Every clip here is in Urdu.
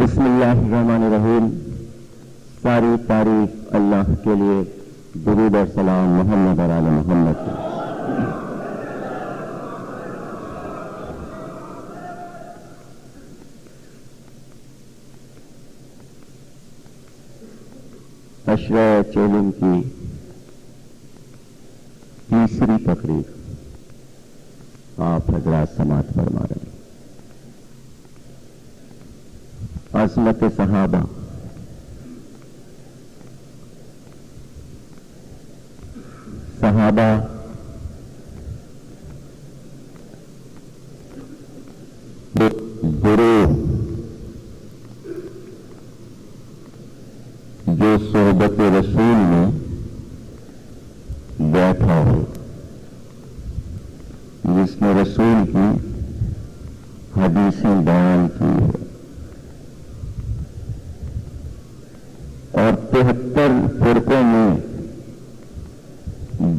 بسم اللہ الرحمن الرحیم. ساری تعریف اللہ کے لیے. درود اور سلام محمد اور آل محمد. عشرہ چیلم کی تیسری تقریر آپ حضرات سماعت فرما رہے ہیں. عظمت صحابہ. صحابہ گروہ جو صحبت رسول میں بیٹھا ہو، جس نے رسول کی حدیثیں بیان کی ہے اور 73 فرقوں میں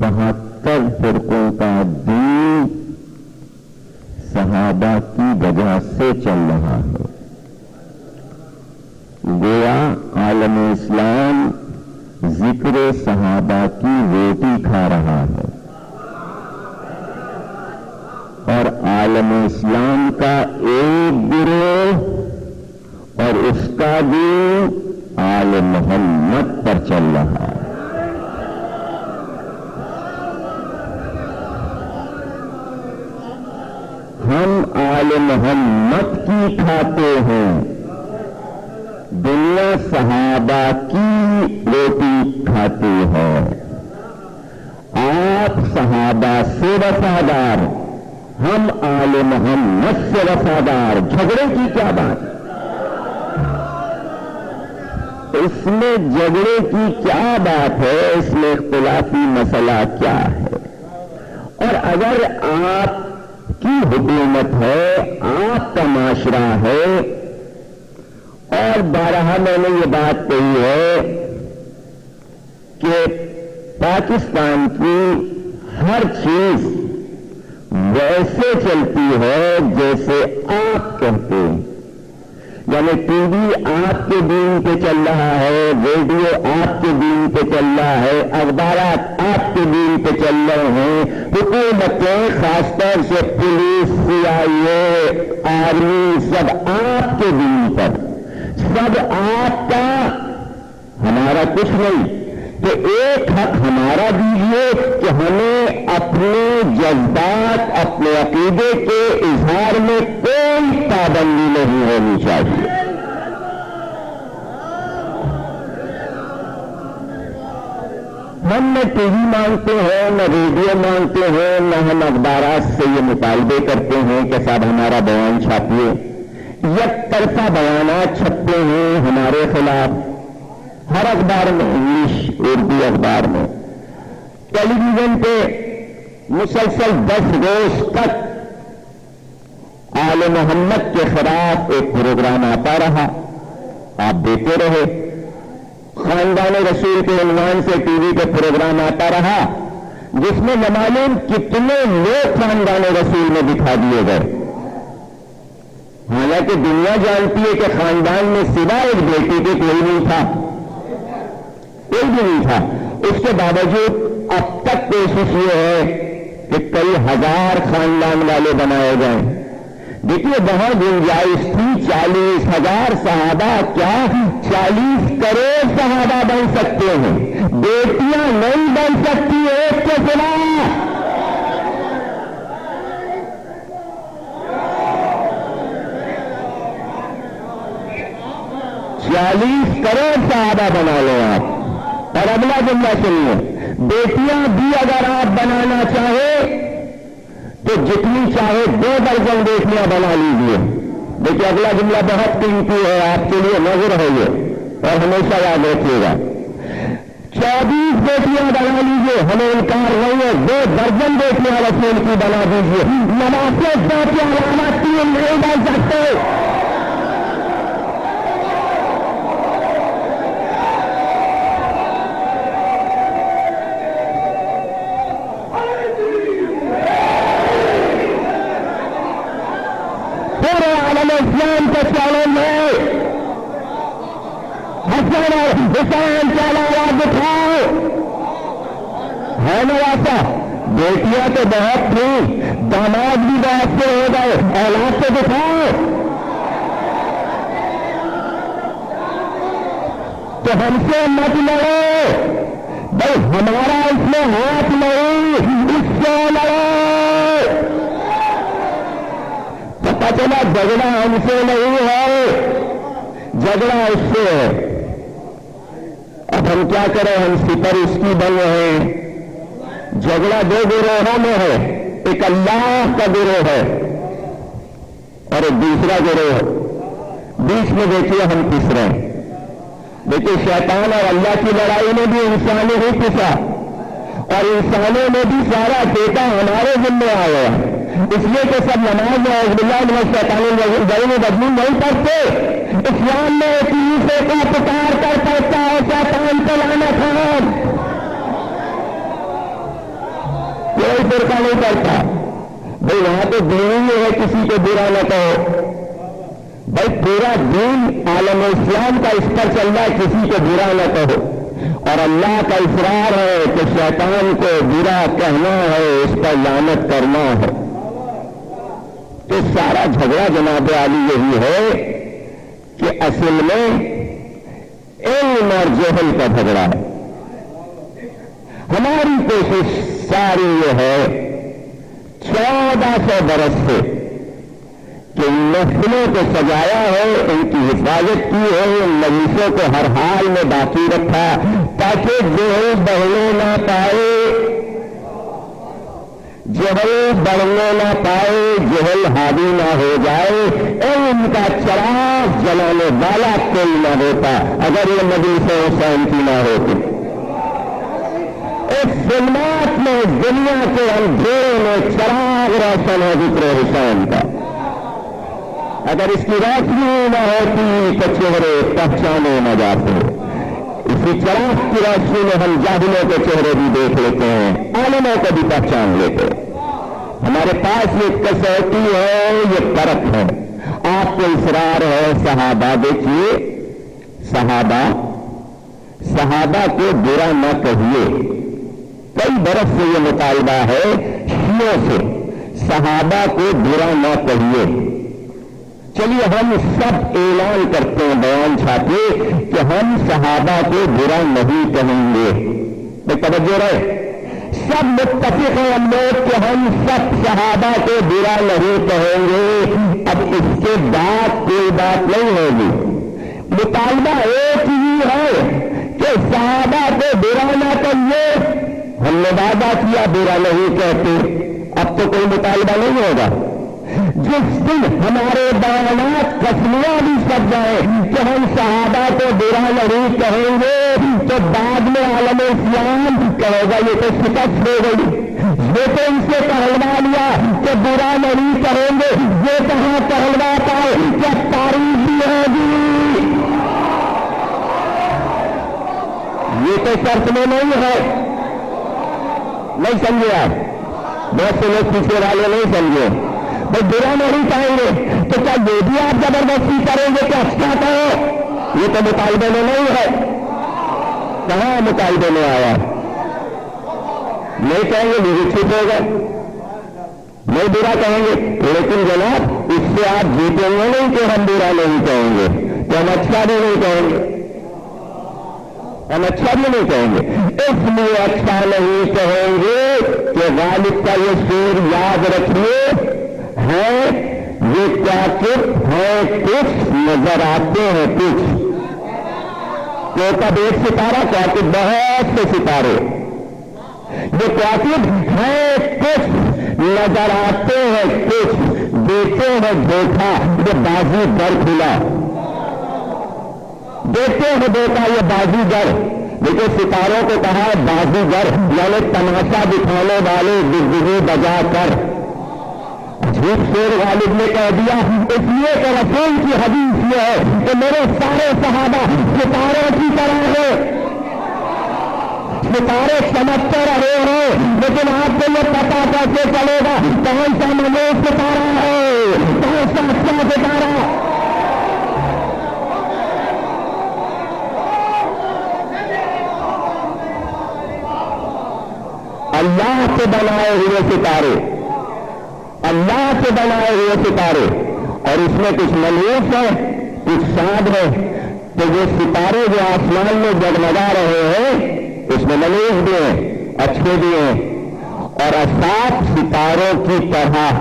72 فرقوں کا دین صحابہ کی وجہ سے چل رہا ہے. گویا عالم اسلام ذکر صحابہ کی روٹی کھا رہا ہے اور عالم اسلام کا ایک گروہ اور اس کا دین آل محمد پر چل رہا ہے. ہم آل محمد کی کھاتے ہیں، دنیا صحابہ کی روٹی کھاتی ہے. آپ صحابہ سے وفادار، ہم آل محمد سے وفادار. جھگڑے کی کیا بات؟ اس میں جھگڑے کی کیا بات ہے؟ اس میں اختلافی مسئلہ کیا ہے؟ اور اگر آپ کی حکومت ہے، آپ کا معاشرہ ہے، اور بارہا میں نے یہ بات کہی ہے کہ پاکستان کی ہر چیز ویسے چلتی ہے جیسے آپ کہتے ہیں. یعنی ٹی وی آپ کے دین پہ چل رہا ہے، ریڈیو آپ کے دین پہ چل رہا ہے، اخبارات آپ کے دین پہ چل رہے ہیں، حکومتیں خاص طور سے پولیس، CIA، آرمی سب آپ کے دین پر، سب آپ کا، ہمارا کچھ نہیں. تو ایک حق ہمارا دیجیے کہ ہمیں اپنے جذبات، اپنے عقیدے کے اظہار میں کوئی پابندی نہیں ہونی چاہیے. ہم نہ ٹی وی مانگتے ہیں، نہ ریڈیو مانگتے ہیں، نہ ہم اخبارات سے یہ مطالبے کرتے ہیں کہ صاحب ہمارا بیان چھاپیے. یک طرفہ بیانات چھپتے ہیں ہمارے خلاف ہر اخبار میں، انگلش اردو اخبار میں. ٹیلی ویژن پہ مسلسل 10 روز تک آل محمد کے خلاف ایک پروگرام آتا رہا، آپ دیتے رہے. خاندان رسول کے عنوان سے ٹی وی پہ پروگرام آتا رہا جس میں نہ معلوم کتنے لوگ خاندان رسول میں دکھا دیے گئے. حالانکہ دنیا جانتی ہے کہ خاندان میں سوا ایک بیٹی کے کوئی نہیں تھا، کوئی بھی نہیں تھا. اس کے باوجود اب تک کوشش یہ ہے کہ کئی ہزار خاندان والے بنائے گئے. دیکھیے وہاں گنجائش تھی 40,000 صحابہ، کیا 40 کروڑ صحابہ بن سکتے ہیں. بیٹیاں نہیں بن سکتی ایک کے سوا. 40 کروڑ صحابہ بنا لو آپ. اور اگلا جملہ سنیے، بیٹیاں بھی اگر آپ بنانا چاہے تو جتنی چاہے 2 درجن بیٹیاں بنا لیجیے. دیکھیے اگلا جملہ بہت قیمتی ہے، آپ کے لیے نظر ہے یہ، اور ہمیشہ یاد رکھیے گا. 24 بیٹیاں بنا لیجیے، ہمیں انکار نہیں ہے. 2 درجن بیٹیاں رسول کی بنا دیجیے. نمازیں ذات علامات 3 نہیں بن سکتے. اسلام کا چیلنج ہے حسن اور حسین کے علاوہ دکھاؤ. ہے نا واسطہ؟ بیٹیاں تو بہت تھیں، داماد بھی بہت سے ہو گئے، اولاد تو دکھاؤ. تو ہم سے مت لڑو بھائی، ہمارا اس میں ہاتھ نہیں، اس سے لڑو. پتا چلا جھگڑا ہم سے نہیں ہے، جھگڑا اس سے ہے. اب ہم کیا کریں؟ ہم سپر اس کی بن رہے ہیں. جھگڑا دو گروہوں میں ہے، ایک اللہ کا گروہ ہے اور ایک دوسرا گروہ ہے. بیچ میں دیکھیے ہم پس رہے ہیں. دیکھیے شیطان اور اللہ کی لڑائی میں بھی انسانوں ہی پسا، اور انسانوں میں بھی سارا ڈیٹا ہمارے ذمہ آ گیا. اس لیے کہ سب نماز میں اعوذ باللہ من الشیطان الرجیم بدلون نہیں پڑھتے. اسلام میں ایک دوسرے کا پکار کر پڑتا ہے شیطان کو لعنت ہے. کوئی فرقہ نہیں کرتا بھائی، وہاں تو دین ہی ہے کسی کو برا نہ کہو. بھائی پورا دین عالم اسلام کا اس پر چل رہا ہے کسی کو برا نہ کہو، اور اللہ کا اصرار ہے کہ شیطان کو برا کہنا ہے، اس پر لعنت کرنا ہے. تو سارا جھگڑا جناب عالی یہی ہے کہ اصل میں علم اور جہل کا جھگڑا ہے. ہماری کوشش ساری یہ ہے 1400 برس سے کہ نسلوں کو سجایا ہے، ان کی حفاظت کی ہے، ان مجلسوں کو ہر حال میں باقی رکھا تاکہ جہل بڑھنے نہ پائے، جہل بڑھنے نہ پائے، جہل حاوی نہ ہو جائے. ان کا چراغ جلانے والا کوئی نہ ہوتا اگر یہ مجلسیں حسین کی نہ ہوتی. اس ظلمات میں دنیا کے اندھیرے میں چراغ روشن ہے ذکر حسین کا. اگر اس کی روشنی نہ ہوتی تو چہرے پہچانے نہ جاتے. اسی چراغ کی روشنی میں ہم جاہلوں کے چہرے بھی دیکھ لیتے ہیں، عالموں کو بھی پہچان لیتے ہیں. ہمارے پاس یہ کسوٹی ہے، یہ پرکھ ہے. آپ کو اصرار ہے صحابہ، دیکھیے صحابہ کو برا نہ کہیے. کئی برس سے یہ مطالبہ ہے شیعوں سے، صحابہ کو برا نہ کہیے. چلیے ہم سب اعلان کرتے ہیں، بیان چھاپے کہ ہم صحابہ کو برا نہیں کہیں گے. میں توجہ رہے، سب متفق ہیں ہم لوگ کہ ہم سب صحابہ کو برا نہیں کہیں گے. اب اس کے بعد کوئی بات نہیں ہوگی. مطالبہ ایک ہی ہے کہ صحابہ کو برا نہ کہیے. ہم نے وعدہ کیا برا نہیں کہتے. اب تو کوئی مطالبہ نہیں ہوگا. جس دن ہمارے بیانات قسمیاں بھی سب جائیں کہ ہم صحابہ کو برا نہیں کہیں گے تو بعد میں عالم اسلام کہے گا یہ تو شکست ہو گئی، یہ تو ان سے کہلوا لیا کہ برا نہیں کہیں گے. یہ کہاں کہلوا پائے؟ کیا تاریخ بھی ہوگی؟ یہ تو شرط میں نہیں ہے. نہیں سمجھے آپ؟ بہت سے لوگ پیچھے والے نہیں سمجھے. بھائی برا نہیں کہیں گے تو کیا یہ بھی آپ زبردستی کریں گے کہ اچھا کہو؟ یہ تو مطالبے میں نہیں ہے. کہاں مطالبے میں آیا؟ نہیں کہیں گے یہ ٹھیک ہوگا، نہیں برا کہیں گے. لیکن جناب اس سے آپ جیتیں گے نہیں کہ ہم برا نہیں کہیں گے، تو ہم اچھا بھی نہیں کہیں گے. ہم اچھا بھی نہیں کہیں گے. اس لیے اچھا نہیں کہیں گے کہ غالب کا یہ شعر یاد رکھیے ہے، یہ کیا کچھ ہے، کچھ نظر آتے ہیں کچھ. تو کب ایک ستارہ کیا کہ بہت سے ستارے. یہ کواکب ہے کچھ نظر آتے ہیں کچھ، دیتے ہیں دیکھا یہ بازی گر کھلا. دیکھتے ہیں دیکھا یہ بازیگر. دیکھو ستاروں کو کہا ہے بازیگر، یعنی تماشا دکھانے والے بجلی بجا کر. جھوٹ شیر غالب نے کہہ دیا اس لیے کہ رسول کی حدیث یہ ہے کہ میرے سارے صحابہ ستاروں کی طرح ہیں. ستارے چمکتے رہے ہیں لیکن آپ کو یہ پتا کیسے چلے گا کون سا منوج ستارہ ہے، کون سا اچھا ستارہ. کے بنائے ہوئے ستارے، اللہ کے بنائے ہوئے ستارے، اور اس میں کچھ ملوث ہے کچھ ساد ہے، تو یہ ستارے جو آسمان میں جگمگا رہے ہیں اس میں ملوث بھی ہیں اچھے بھی ہیں، اور اسات ستاروں کی طرح،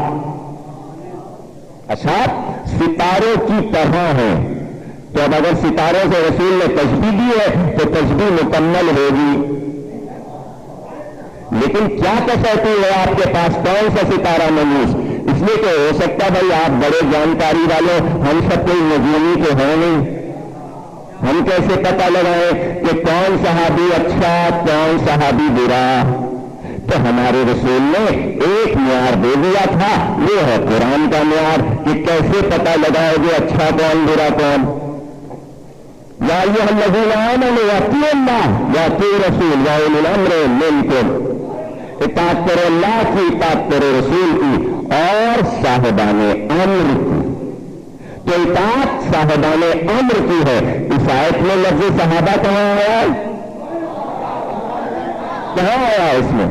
اسات ستاروں کی طرح ہیں۔ تو اب اگر ستاروں سے رسول نے تشبیہ دی ہے تو تشبیہ مکمل ہوگی، لیکن کیا کسوٹی ہے آپ کے پاس کون سا ستارہ ملوث؟ اس لیے کہ ہو سکتا بھائی آپ بڑے جانکاری والے، ہم سب کوئی نجومی تو ہے نہیں، ہم کیسے پتہ لگائیں کہ کون صحابی اچھا کون صحابی برا؟ تو ہمارے رسول نے ایک معیار دے دیا تھا، یہ ہے قرآن کا معیار کہ کیسے پتہ لگائے گے اچھا کون برا کون۔ یا ایھا الذین آمنوا اطیعوا اللہ واطیعوا الرسول واولی الامر منکم، اطاعت کرو اللہ کی، اطاعت کرو رسول کی اور صاحبان امر کی۔ تو اطاعت صاحبان امر کی ہے۔ اس آیت میں لفظ صحابہ کہاں آیا ہے؟ کہاں آیا ہے اس میں؟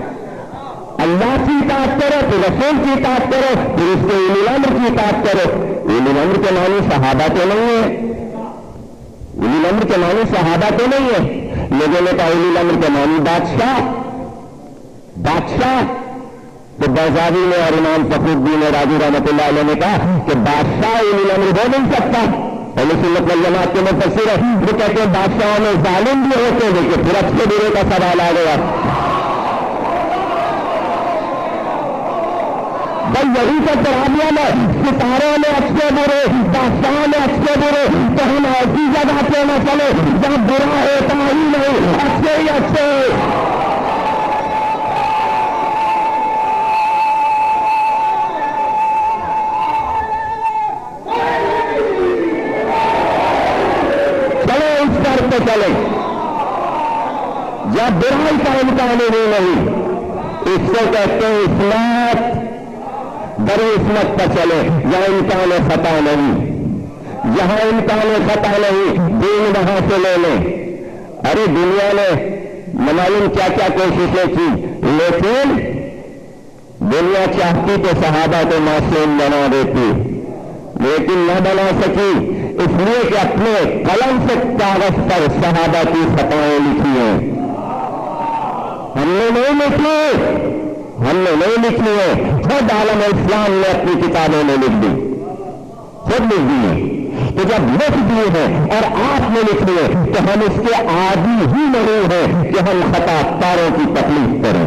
اللہ کی اطاعت کرو پھر رسول کی اطاعت کرو پھر اس کے اولی الامر کی اطاعت کرو۔ اولی الامر کے معنی صحابہ تو نہیں ہے، اولی الامر کے معنی صحابہ تو نہیں ہے، لوگوں نے کہا اولی الامر کے معنی بادشاہ، بادشاہ۔ تو بیضاوی نے اور امام فخر الدین رازی رحمۃ اللہ علیہ نے کہا کہ بادشاہ اولی الامر ہو نہیں سکتا۔ اہل سنت والجماعت کے مفسر ہیں وہ کہتے ہیں بادشاہوں میں ظالم بھی ہوتے ہیں، لیکن پھر اچھے برے کا سوال آ گیا۔ بھائی یہی تو ترابیہ میں ستاروں میں اچھے برے، بادشاہوں میں اچھے برے، تو ہم ایسی جگہ پہ نہ چلے جہاں برا ہوتا ہی نہیں، اچھے ہی اچھے۔ چلو اس پر پہ چلے جب برائی کا امکان ہی نہیں، اس کو کہتے ہیں اصلاح، بڑے عصمت پر چلے جہاں امکان خطا نہیں، جہاں امکان خطا نہیں دین وہاں سے لے لیں۔ ارے دنیا نے نہ معلوم کیا کیا کوششیں کی، لیکن دنیا چاہتی تو صحابہ کو معصوم بنا دیتی، لیکن نہ بنا سکی، اس لیے کہ اپنے قلم سے کاغذ پر صحابہ کی خطائیں لکھی ہیں، ہم نے نہیں لکھی، ہم نے نہیں لکھی ہے، خود عالم اسلام نے اپنی کتابوں میں لکھ دی، خود لکھ دی ہے۔ تو جب لکھ دی ہے اور آپ نے لکھ دی ہے تو ہم اس کے عادی ہی نہیں ہیں کہ ہم خطا کاروں کی تکلیف کریں۔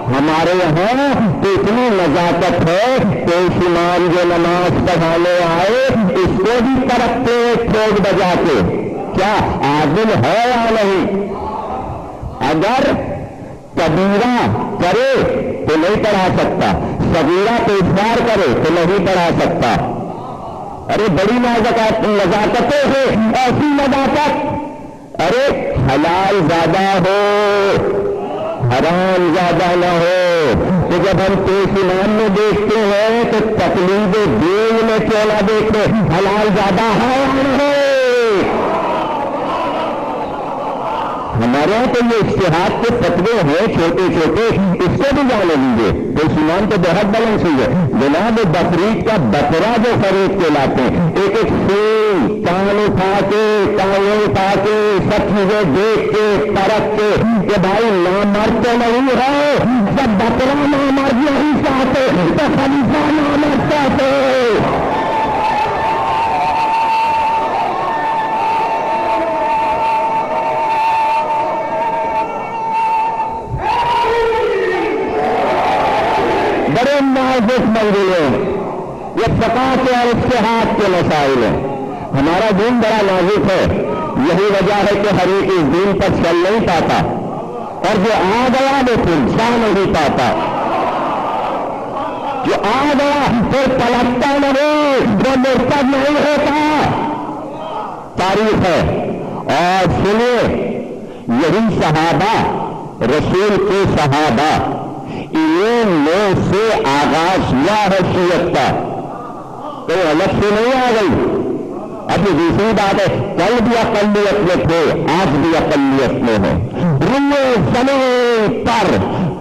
ہمارے یہاں تو اتنی نزاکت ہے کہ اس امام جو نماز پڑھانے آئے اس کو بھی پرکھتے ٹھوک بجا کے کیا عادل ہے یا نہیں۔ اگر کبیرہ کرے تو نہیں پڑھا سکتا، صغیرہ پہ اصرار کرے تو نہیں پڑھا سکتا۔ ارے بڑی نزاکتیں ہیں، ایسی نزاکت، ارے حلال زیادہ ہو حرام زیادہ نہ ہو۔ تو جب ہم پیش امام میں دیکھتے ہیں تو تقلید دین میں کیوں نہ دیکھتے، حلال زیادہ ہے یا نہیں۔ ہمارے یہاں تو یہ اجتہاد کے فتوے ہیں چھوٹے چھوٹے، اس سے بھی جانے دیجیے، تو ایمان تو بہت بلند چیز ہے۔ جناب بقرعید کا بکرا جو خرید کے لاتے ہیں، ایک ایک سین کان اٹھا کے کانیں اٹھا کے سب چیزیں دیکھ کے پرکھ کے کہ بھائی نامرد تو نہیں ہے، جب بکرا نامرد نہیں چاہتے تو خلیفہ نامرد چاہتے۔ بڑے نازک منزلیں، یہ ثقافت اور اجتہاد کے مسائل ہیں۔ ہمارا دین بڑا نازک ہے، یہی وجہ ہے کہ ہر ایک اس دین پر چل نہیں پاتا، اور جو آ گیا وہ پھر جا نہیں پاتا، جو آ گیا پھر پلٹتا نہیں، وہ مرتد نہیں ہوتا۔ تاریخ ہے اور سنیے، یہی صحابہ، رسول کے صحابہ، ان میں سے آغاز ہوا ہے شیعت کا، کوئی الگ سے نہیں آ گئی۔ اب یہ دوسری بات ہے، کل بھی اقلیت میں تھے، آج بھی اقلیت میں ہے۔ روئے زمین پر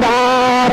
7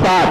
7।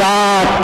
7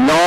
9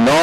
9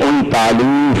39,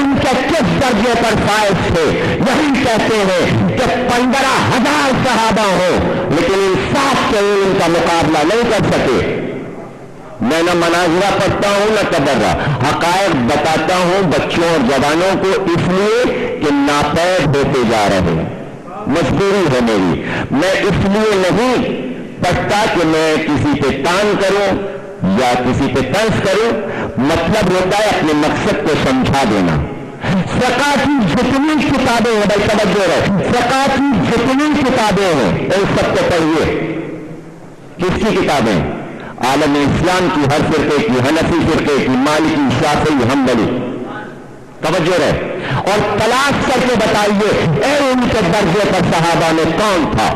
علم کے کس درجے پر فائز تھے. یہی کہتے ہیں کہ 15,000 صحابہ ہوں لیکن انصاف کے علم کا مقابلہ نہیں کر سکے. میں نہ مناظرہ پڑھتا ہوں نہ تبرہ، حقائق بتاتا ہوں بچوں اور جوانوں کو، اس لیے کہ ناپید ہوتے جا رہے ہیں. مجبوری ہے میری. میں اس لیے نہیں پڑھتا کہ میں کسی پہ تان کروں یا کسی پہ طنز کروں. مطلب ہوتا ہے اپنے مقصد کو سمجھا دینا. فقہ کی جتنی کتابیں ہیں، بھائی توجہ رہے، فقہ کی جتنی کتابیں ہیں ان سب کو پڑھیے. کس کی کتابیں؟ عالم اسلام کی، ہر فرقے کی، حنفی فرقے کی، مالکی، شافعی، حنبلی. توجہ رہے اور تلاش کر کے بتائیے اے ان کے درجے پر صحابہ میں کون تھا.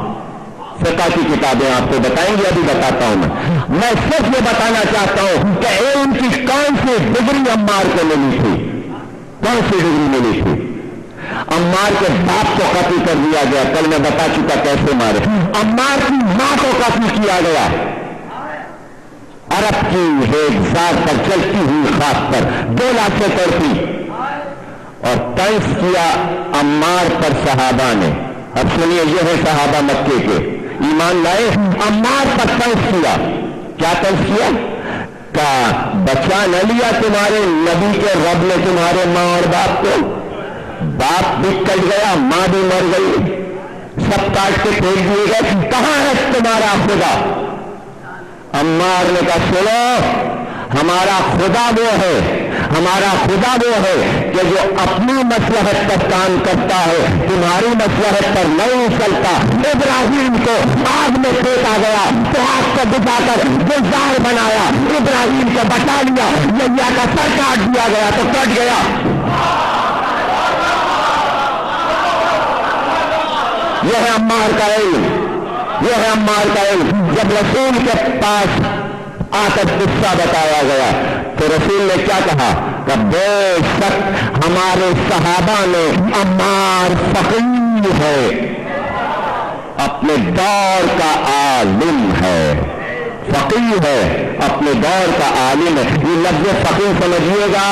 فقہ کی کتابیں آپ کو بتائیں گے، ابھی بتاتا ہوں. میں صرف یہ بتانا چاہتا ہوں کہ اے ان کی کون سی ڈگری عمار کو ملی تھی، کون سی ڈگری ملی تھی. عمار کے باپ کو قتل کر دیا گیا، کل میں بتا چکا کیسے مارے. عمار کی ماں کو قتل کیا گیا، عرب کی ایک ذات پر چلتی ہوئی خاص پر 2 لاکھیں کرتی اور طنز کیا عمار پر صحابہ نے. اب سنیے، یہ ہے صحابہ مکے کے، ایمان لائے. عمار پر طنز کیا. کیا طنز کیا؟ کہا بچا نہ لیا تمہارے نبی کے رب نے تمہارے ماں اور باپ کو. باپ بھی کٹ گیا، ماں بھی مر گئی، سب کاٹ کے پھینک دیے گئے. کہاں ہے تمہارا خدا؟ عمار نے کہا سنو، ہمارا خدا وہ ہے، ہمارا خدا وہ ہے کہ جو اپنی مصلحت پر کام کرتا ہے، تمہاری مصلحت پر نہیں چلتا. ابراہیم کو آگ میں پھینکا گیا تو آگ کو بجھا کر گلزار بنایا، ابراہیم کو بچا لیا. یحییٰ کا سر کاٹ دیا گیا تو کٹ گیا. یہ ہے عمار کا علم، یہ ہے عمار کا علم. جب رسول کے پاس آ کر قصہ بتایا گیا تو رسول نے کیا کہا کہ بے شک ہمارے صحابہ میں عمار فقیہ ہے، اپنے دور کا عالم ہے. فقیہ ہے، اپنے دور کا عالم ہے. یہ لفظ فقیہ سمجھیے گا،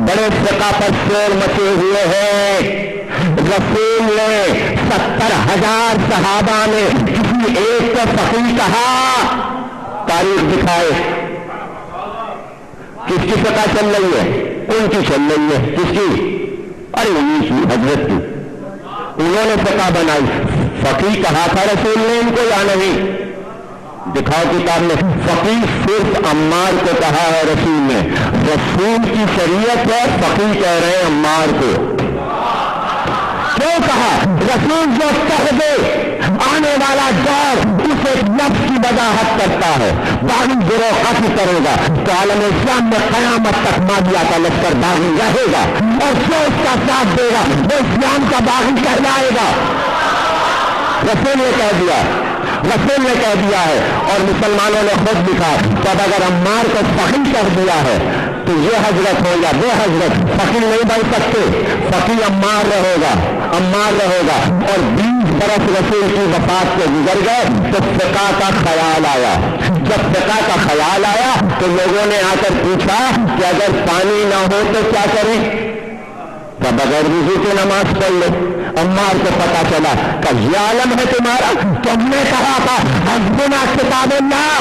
بڑے فقہ پر شور مچے ہوئے ہیں. رسول نے 70,000 صحابہ نے کسی ایک کو فقیہ کہا. تاریخ دکھائے کس کی فقہ چل رہی ہے؟ ان کی چل رہی ہے. کس کی؟ ارے انہیں کی، حضرت کی. انہوں نے فقہ بنائی. فقیہ کہا تھا رسول نے ان کو یا نہیں؟ دکھاؤ کتاب میں. فقیہ صرف عمار کو کہا ہے رسول نے. رسول کی شریعت ہے، فقیہ کہہ رہے ہیں عمار کو. کیوں کہا؟ رسول جو کہہ دے آنے والا دور اس ایک لفظ کی وضاحت کرتا ہے. باغی گروہ قتل کرے گا تو عالم اسلام میں قیامت تک مادیہ کا لشکر باغی رہے گا اور جو اس کا ساتھ دے گا وہ اسلام کا باغی کہلائے گا. رسول نے کہہ دیا، رسول نے کہہ دیا ہے اور مسلمانوں نے خود لکھا. تب اگر عمار کو فقیہ کہہ دیا ہے تو یہ حضرت ہو یا وہ حضرت فقیہ نہیں بن سکتے. فقیہ عمار رہے گا، عمار رہے گا. اور 20 برس رسول کی وفات سے گزر گئے تو فقہ کا خیال آیا. جب فقہ کا خیال آیا تو لوگوں نے آ کر پوچھا کہ اگر پانی نہ ہو تو کیا کریں؟ تو بغیر وضو کے نماز پڑھ لو. عمار کو پتا چلا کہ یہ عالم ہے تمہارا. تم نے کہا تھا حسبنا کتاب اللہ،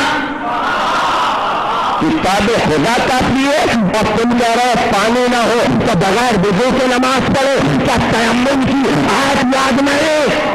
کتاب خدا کافی ہے، اور تم کہہ رہے پانی نہ ہو تو بغیر وضو کے نماز پڑھو. کیا تیمم کی آیت یاد نہیں؟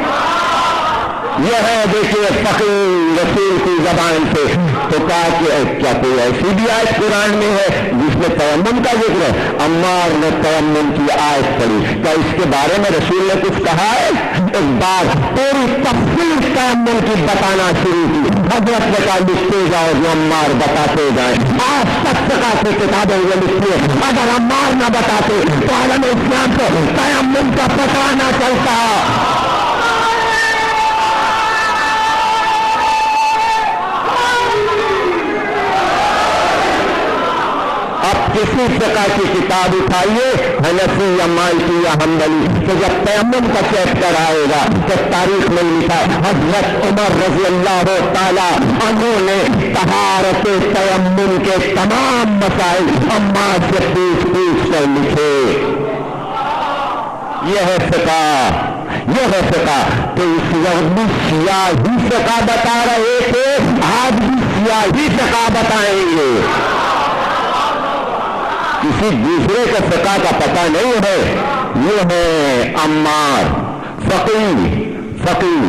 یہ ہے دیکھیے فقیہ رسول کی زبان سے. تو کہا کہ کیا کوئی ایسی بھی آیت قرآن میں ہے جس میں تیمم کا ذکر ہے؟ عمار نے تیمم کی آیت پڑھی. کیا اس کے بارے میں رسول نے کچھ کہا ہے؟ ایک بار پوری تفصیل تیمم کی بتانا شروع کی. حضرت نے کہا لکھتے جاؤ جو عمار بتاتے جائیں. آج تک فقہ کی کتابیں یہ لکھتی ہے اگر عمار نہ بتاتے تو عالم اسلام کو تیمم کا پتہ نہ چلتا. کسی فقہ کی کتاب اٹھائیے، حنفی یا مالکی یا حنبلی، تو جب تیمم کا چیپٹر آئے گا تو تاریخ میں لکھا حضرت عمر رضی اللہ تعالیٰ عنہ نے طہارت تیمم کے تمام مسائل عمار سے پوچھ کر لکھے. یہ ہے فقہ، یہ ہے فقہ۔ تو اس وقت بھی شیعہ ہی فقہ بتا رہے تھے، آج بھی شیعہ ہی فقہ بتائیں گے۔ کسی دوسرے کے فقہ کا پتہ نہیں ہے۔ یہ ہے عمار فقیہ،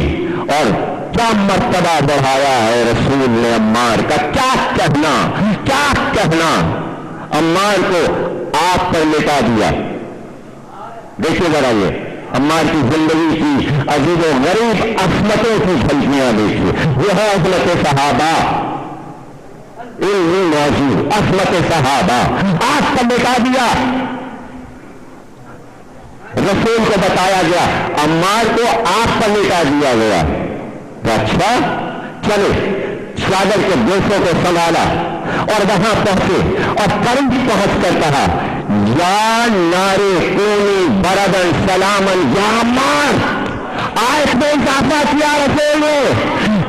اور کیا مرتبہ بڑھایا ہے رسول نے عمار کا، کیا کہنا عمار کو آپ پر لٹا دیا۔ دیکھیے ذرا یہ عمار کی زندگی کی عجیب و غریب عصمتوں کی جھلکیاں دیکھیے۔ یہ ہے عصمت صحابہ، علمی موضوع عصمت صحابہ، آپ پر لٹا دیا۔ رسول کو بتایا گیا عمار کو آپ پر لٹا دیا گیا، تو اچھا چلے چادر کے دوستوں کو سنبھالا اور وہاں پہنچے اور قریب پہنچ کر کہا یا نارے کونی بردن سلامن یا عمار۔ آیت میں اضافہ کیا رسول نے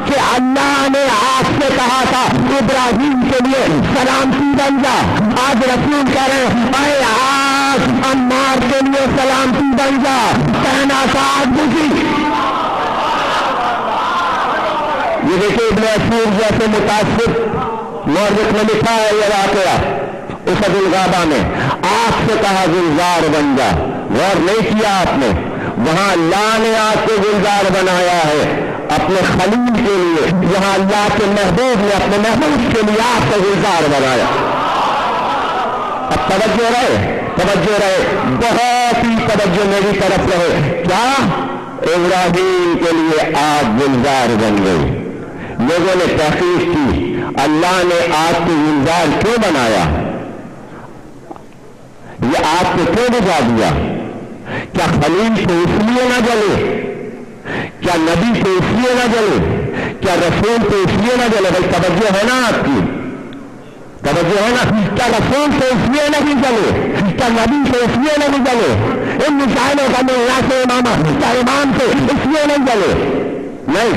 کہ اللہ نے آپ سے کہا تھا ابراہیم کے لیے سلامتی بن جا، آج رسول کہہ رہے ہیں اے آج عمار کے لیے سلامتی بن جا، کہنا تھا آج مجھے۔ یہ دیکھیں ابن اسیر جیسے متاثر مورخ نے لکھا ہے یہ واقعہ اسد الغابہ میں، آپ سے کہا گلزار بن جا، غور نہیں کیا آپ نے، وہاں اللہ نے آپ کو گلزار بنایا ہے اپنے خلیل کے لیے، جہاں اللہ کے محبوب نے اپنے محبوب کے لیے آپ کو گلزار بنایا۔ اب توجہ رہے، بہت ہی توجہ میری طرف رہے، کیا ابراہیم کے لیے آپ گلزار بن گئے۔ لوگوں نے تحقیق کی اللہ نے آپ کو گلزار کیوں بنایا، یہ آپ کو کیوں بجا دیا؟ کیا خلیل کو اس لیے نہ جلے، کیا نبی کو اس لیے نہ جلے، کیا رسول کو اس لیے نہ جلے؟ بھائی توجہ ہے نا آپ کی، توجہ ہے نا؟ کیا رسول کو اس لیے نہیں جلے، کیا نبی کو اس لیے نہیں جلے، ان مسائلوں کا ملنا سے امامہ کیا امام سے اس لیے نہیں جلے؟ نہیں،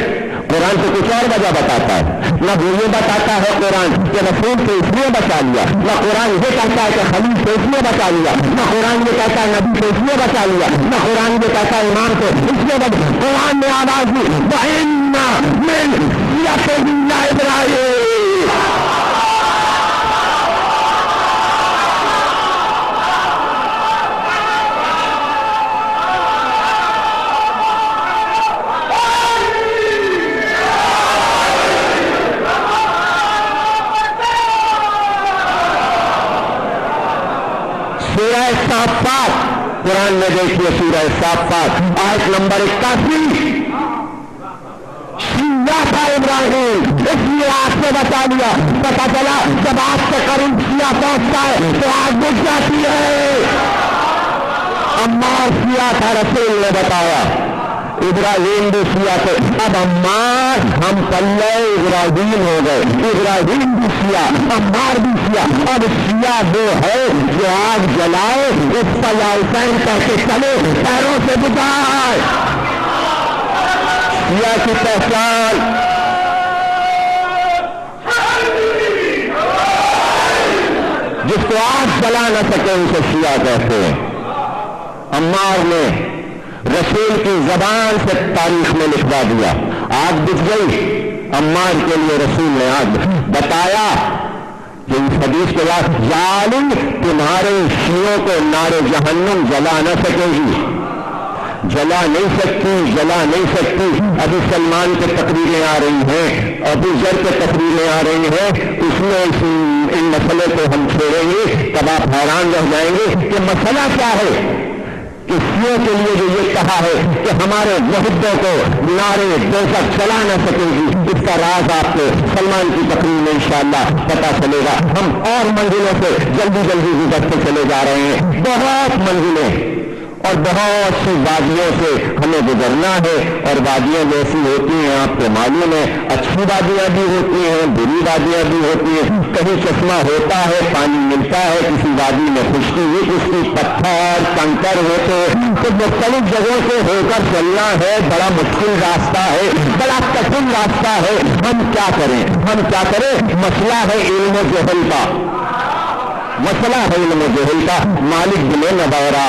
قرآن سے کچھ اور وجہ بتاتا ہے، نہ وہ یہ بتاتا ہے قرآن کہ رسول کو اس لیے بچا لیا، نہ قرآن یہ کہتا ہے کہ خلیل کو اس لیے بچا لیا، نہ قرآن یہ کہتا ہے نبی کو اس لیے بچا لیا، نہ قرآن یہ کہتا ہے امام کو اس لیے بچا۔ قرآن نے آواز دی وَإِنَّ مِن ذُرِّيَّتِهِ إِبْرَاہِيمَ۔ سورہ صافات قرآن میں دیکھیے، سورہ صافات آیت نمبر 81، شیعہ تھا ابراہیم اس لیے آپ سے بچا لیا، پتا چلا جب آپ سے قریب شیعہ پہنچتا ہے تو آگ بجھ جاتی ہے۔ عمار شیعہ تھا، رسول نے بتایا ابراہیم بھی شیعہ تھے، اب عمار ہم پلے ابراہیم ہو گئے، ابراہیم بھی شیعہ عمار بھی شیعہ۔ اب شیعہ وہ ہے جو آگ جلائے اس پر یا حسین کہہ کے چلے پیروں سے بجائے۔ شیعہ کی پہچان جس کو آگ جلا نہ سکے اسے شیعہ کہتے ہیں۔ عمار نے رسول کی زبان سے تاریخ میں لکھوا دیا، آگ بجھ گئی عمار کے لیے، رسول نے آگ بتایا کہ اس حدیث کے بعد ظالم تمہارے شیعوں کو نار جہنم جلا نہ سکے گی، جلا نہیں سکتی۔ ابھی سلمان کی تقریریں آ رہی ہیں، ابو ذر کی تقریریں آ رہی ہیں، اس میں ان مسئلے کو ہم چھوڑیں گے، تب آپ حیران رہ جائیں گے کہ مسئلہ کیا ہے کہ شیعوں کے لیے جو یہ کہا ہے کہ ہمارے محبوں کو نعرے دوزخ چلا نہ سکے گی، اس کا راز آپ کو سلمان کی تقریر میں انشاءاللہ پتہ چلے گا۔ ہم اور منزلوں سے جلدی گزرتے چلے جا رہے ہیں، بہت منزلیں اور بہت سی وادیوں سے ہمیں گزرنا ہے، اور وادیاں جیسی ہوتی ہیں آپ کو معلوم ہے، اچھی وادیاں بھی ہوتی ہیں، بری وادیاں بھی ہوتی ہیں، کہیں چشمہ ہوتا ہے، پانی ملتا ہے، کسی وادی میں خشکی ہوئی، کسی پتھر کنکر ہوتے، تو مختلف جگہوں سے ہو کر چلنا ہے، بڑا مشکل راستہ ہے، بڑا کٹھن راستہ ہے۔ ہم کیا کریں؟ مسئلہ ہے علم جہل کا، مسئلہ ہے علم جہل کا۔ مالک بن نبیرہ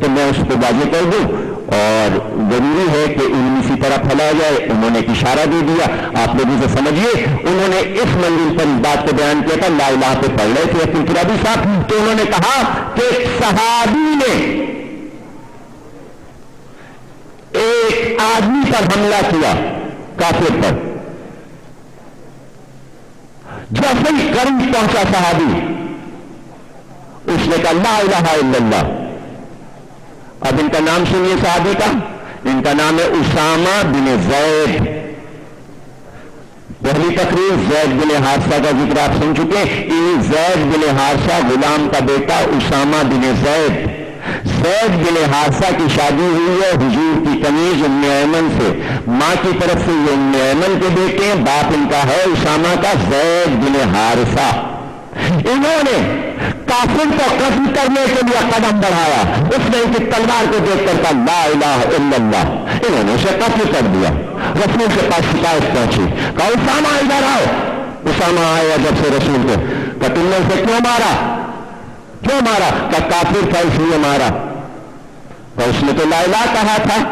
تو میں اس کو واضح کر دوں، اور ضروری ہے کہ علم اسی طرح پھیلا جائے۔ انہوں نے ایک اشارہ دے دیا، آپ لوگ اسے سمجھیے۔ انہوں نے اس منزل پر اس بات کو بیان کیا تھا، لا الہ پہ پڑھ رہے تھے عبد القادری صاحب، تو انہوں نے کہا کہ ایک صحابی نے ایک آدمی پر حملہ کیا، کافر پر، جیسے ہی قریب پہنچا صحابی، اس نے کہا لا الہ الا اللہ۔ اب ان کا نام سنیے صحابی کا، ان کا نام ہے اسامہ بن زید۔ پہلی تقریر زید بن حارثہ کا ذکر آپ سن چکے ہیں۔ زید بن حارثہ غلام کا بیٹا اسامہ بن زید، زید بن حارثہ کی شادی ہوئی ہے حضور کی کنیز ام ایمن سے، ماں کی طرف سے یہ ام ایمن کے بیٹے ہیں، باپ ان کا ہے اسامہ کا زید بن حارثہ۔ انہوں نے کافر کو قتل کرنے کے لیے قدم بڑھایا، اس نے ان کی تلوار کو دیکھ کر کہا لا الہ الا اللہ، انہوں نے اسے قتل کر دیا۔ رسول کے پاس شکایت پہنچی، کہا اسامہ ادھر آؤ۔ اسامہ آیا جب سے رسول کو، کہا تم نے اسے کیوں مارا؟ کیوں مارا؟ کہا کافر تھا اس لیے مارا۔ کہا اس نے تو لا الہ کہا تھا۔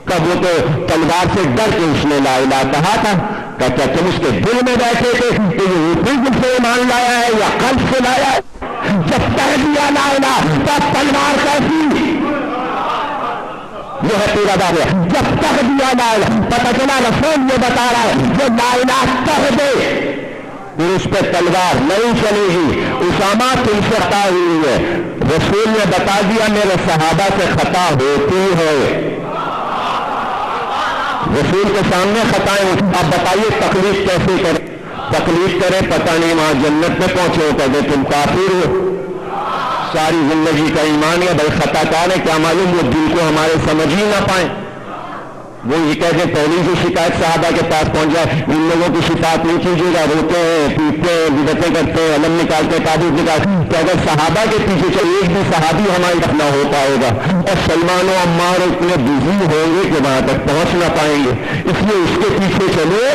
کب وہ تو تلوار سے ڈر کے اس نے لا الہ کہا تھا۔ کیا تم اس کے دل میں بیٹھے تھے کہ یہ دل سے ایمان لایا ہے یا قلب سے لایا ہے؟ جب کہہ دیا لا الہ تب تلوار کیسی؟ یہ ہے پورا بات ہے، جب کہہ دیا لا الہ، پتہ چلا رسول یہ بتا رہا ہے جو لا الہ کہہ دے پھر اس پہ تلوار نہیں چلے گی۔ اسامہ تم سے خطا ہوئی ہے، رسول نے بتا دیا میرے صحابہ سے خطا ہوتی ہے، رسول کے سامنے خطائیں۔ اب بتائیے تکلیف کیسے کریں؟ تکلیف کریں، پتہ نہیں وہاں جنت میں پہنچے ہو، کہتے تم کافر ہو، ساری زندگی کا ایمان ہے بھائی خطا کار ہے، کیا معلوم وہ دل کو ہمارے سمجھ ہی نہ پائیں۔ وہ یہ کہتے پہلی سے شکایت صحابہ کے پاس پہنچ جائے، ان لوگوں کی شفاعت نہیں کیجیے گا، روتے ہیں پیٹتے ہیں بدعتیں کرتے ہیں، علم نکالتے ہیں، تابوت نکالتے ہیں۔ تو اگر صحابہ کے پیچھے چلے ایک بھی صحابی ہماری طرف نہ ہو پائے گا، اور سلمان و عمار اتنے بزی ہوں گے کہ وہاں تک پہنچ نہ پائیں گے، اس لیے اس کے پیچھے چلو،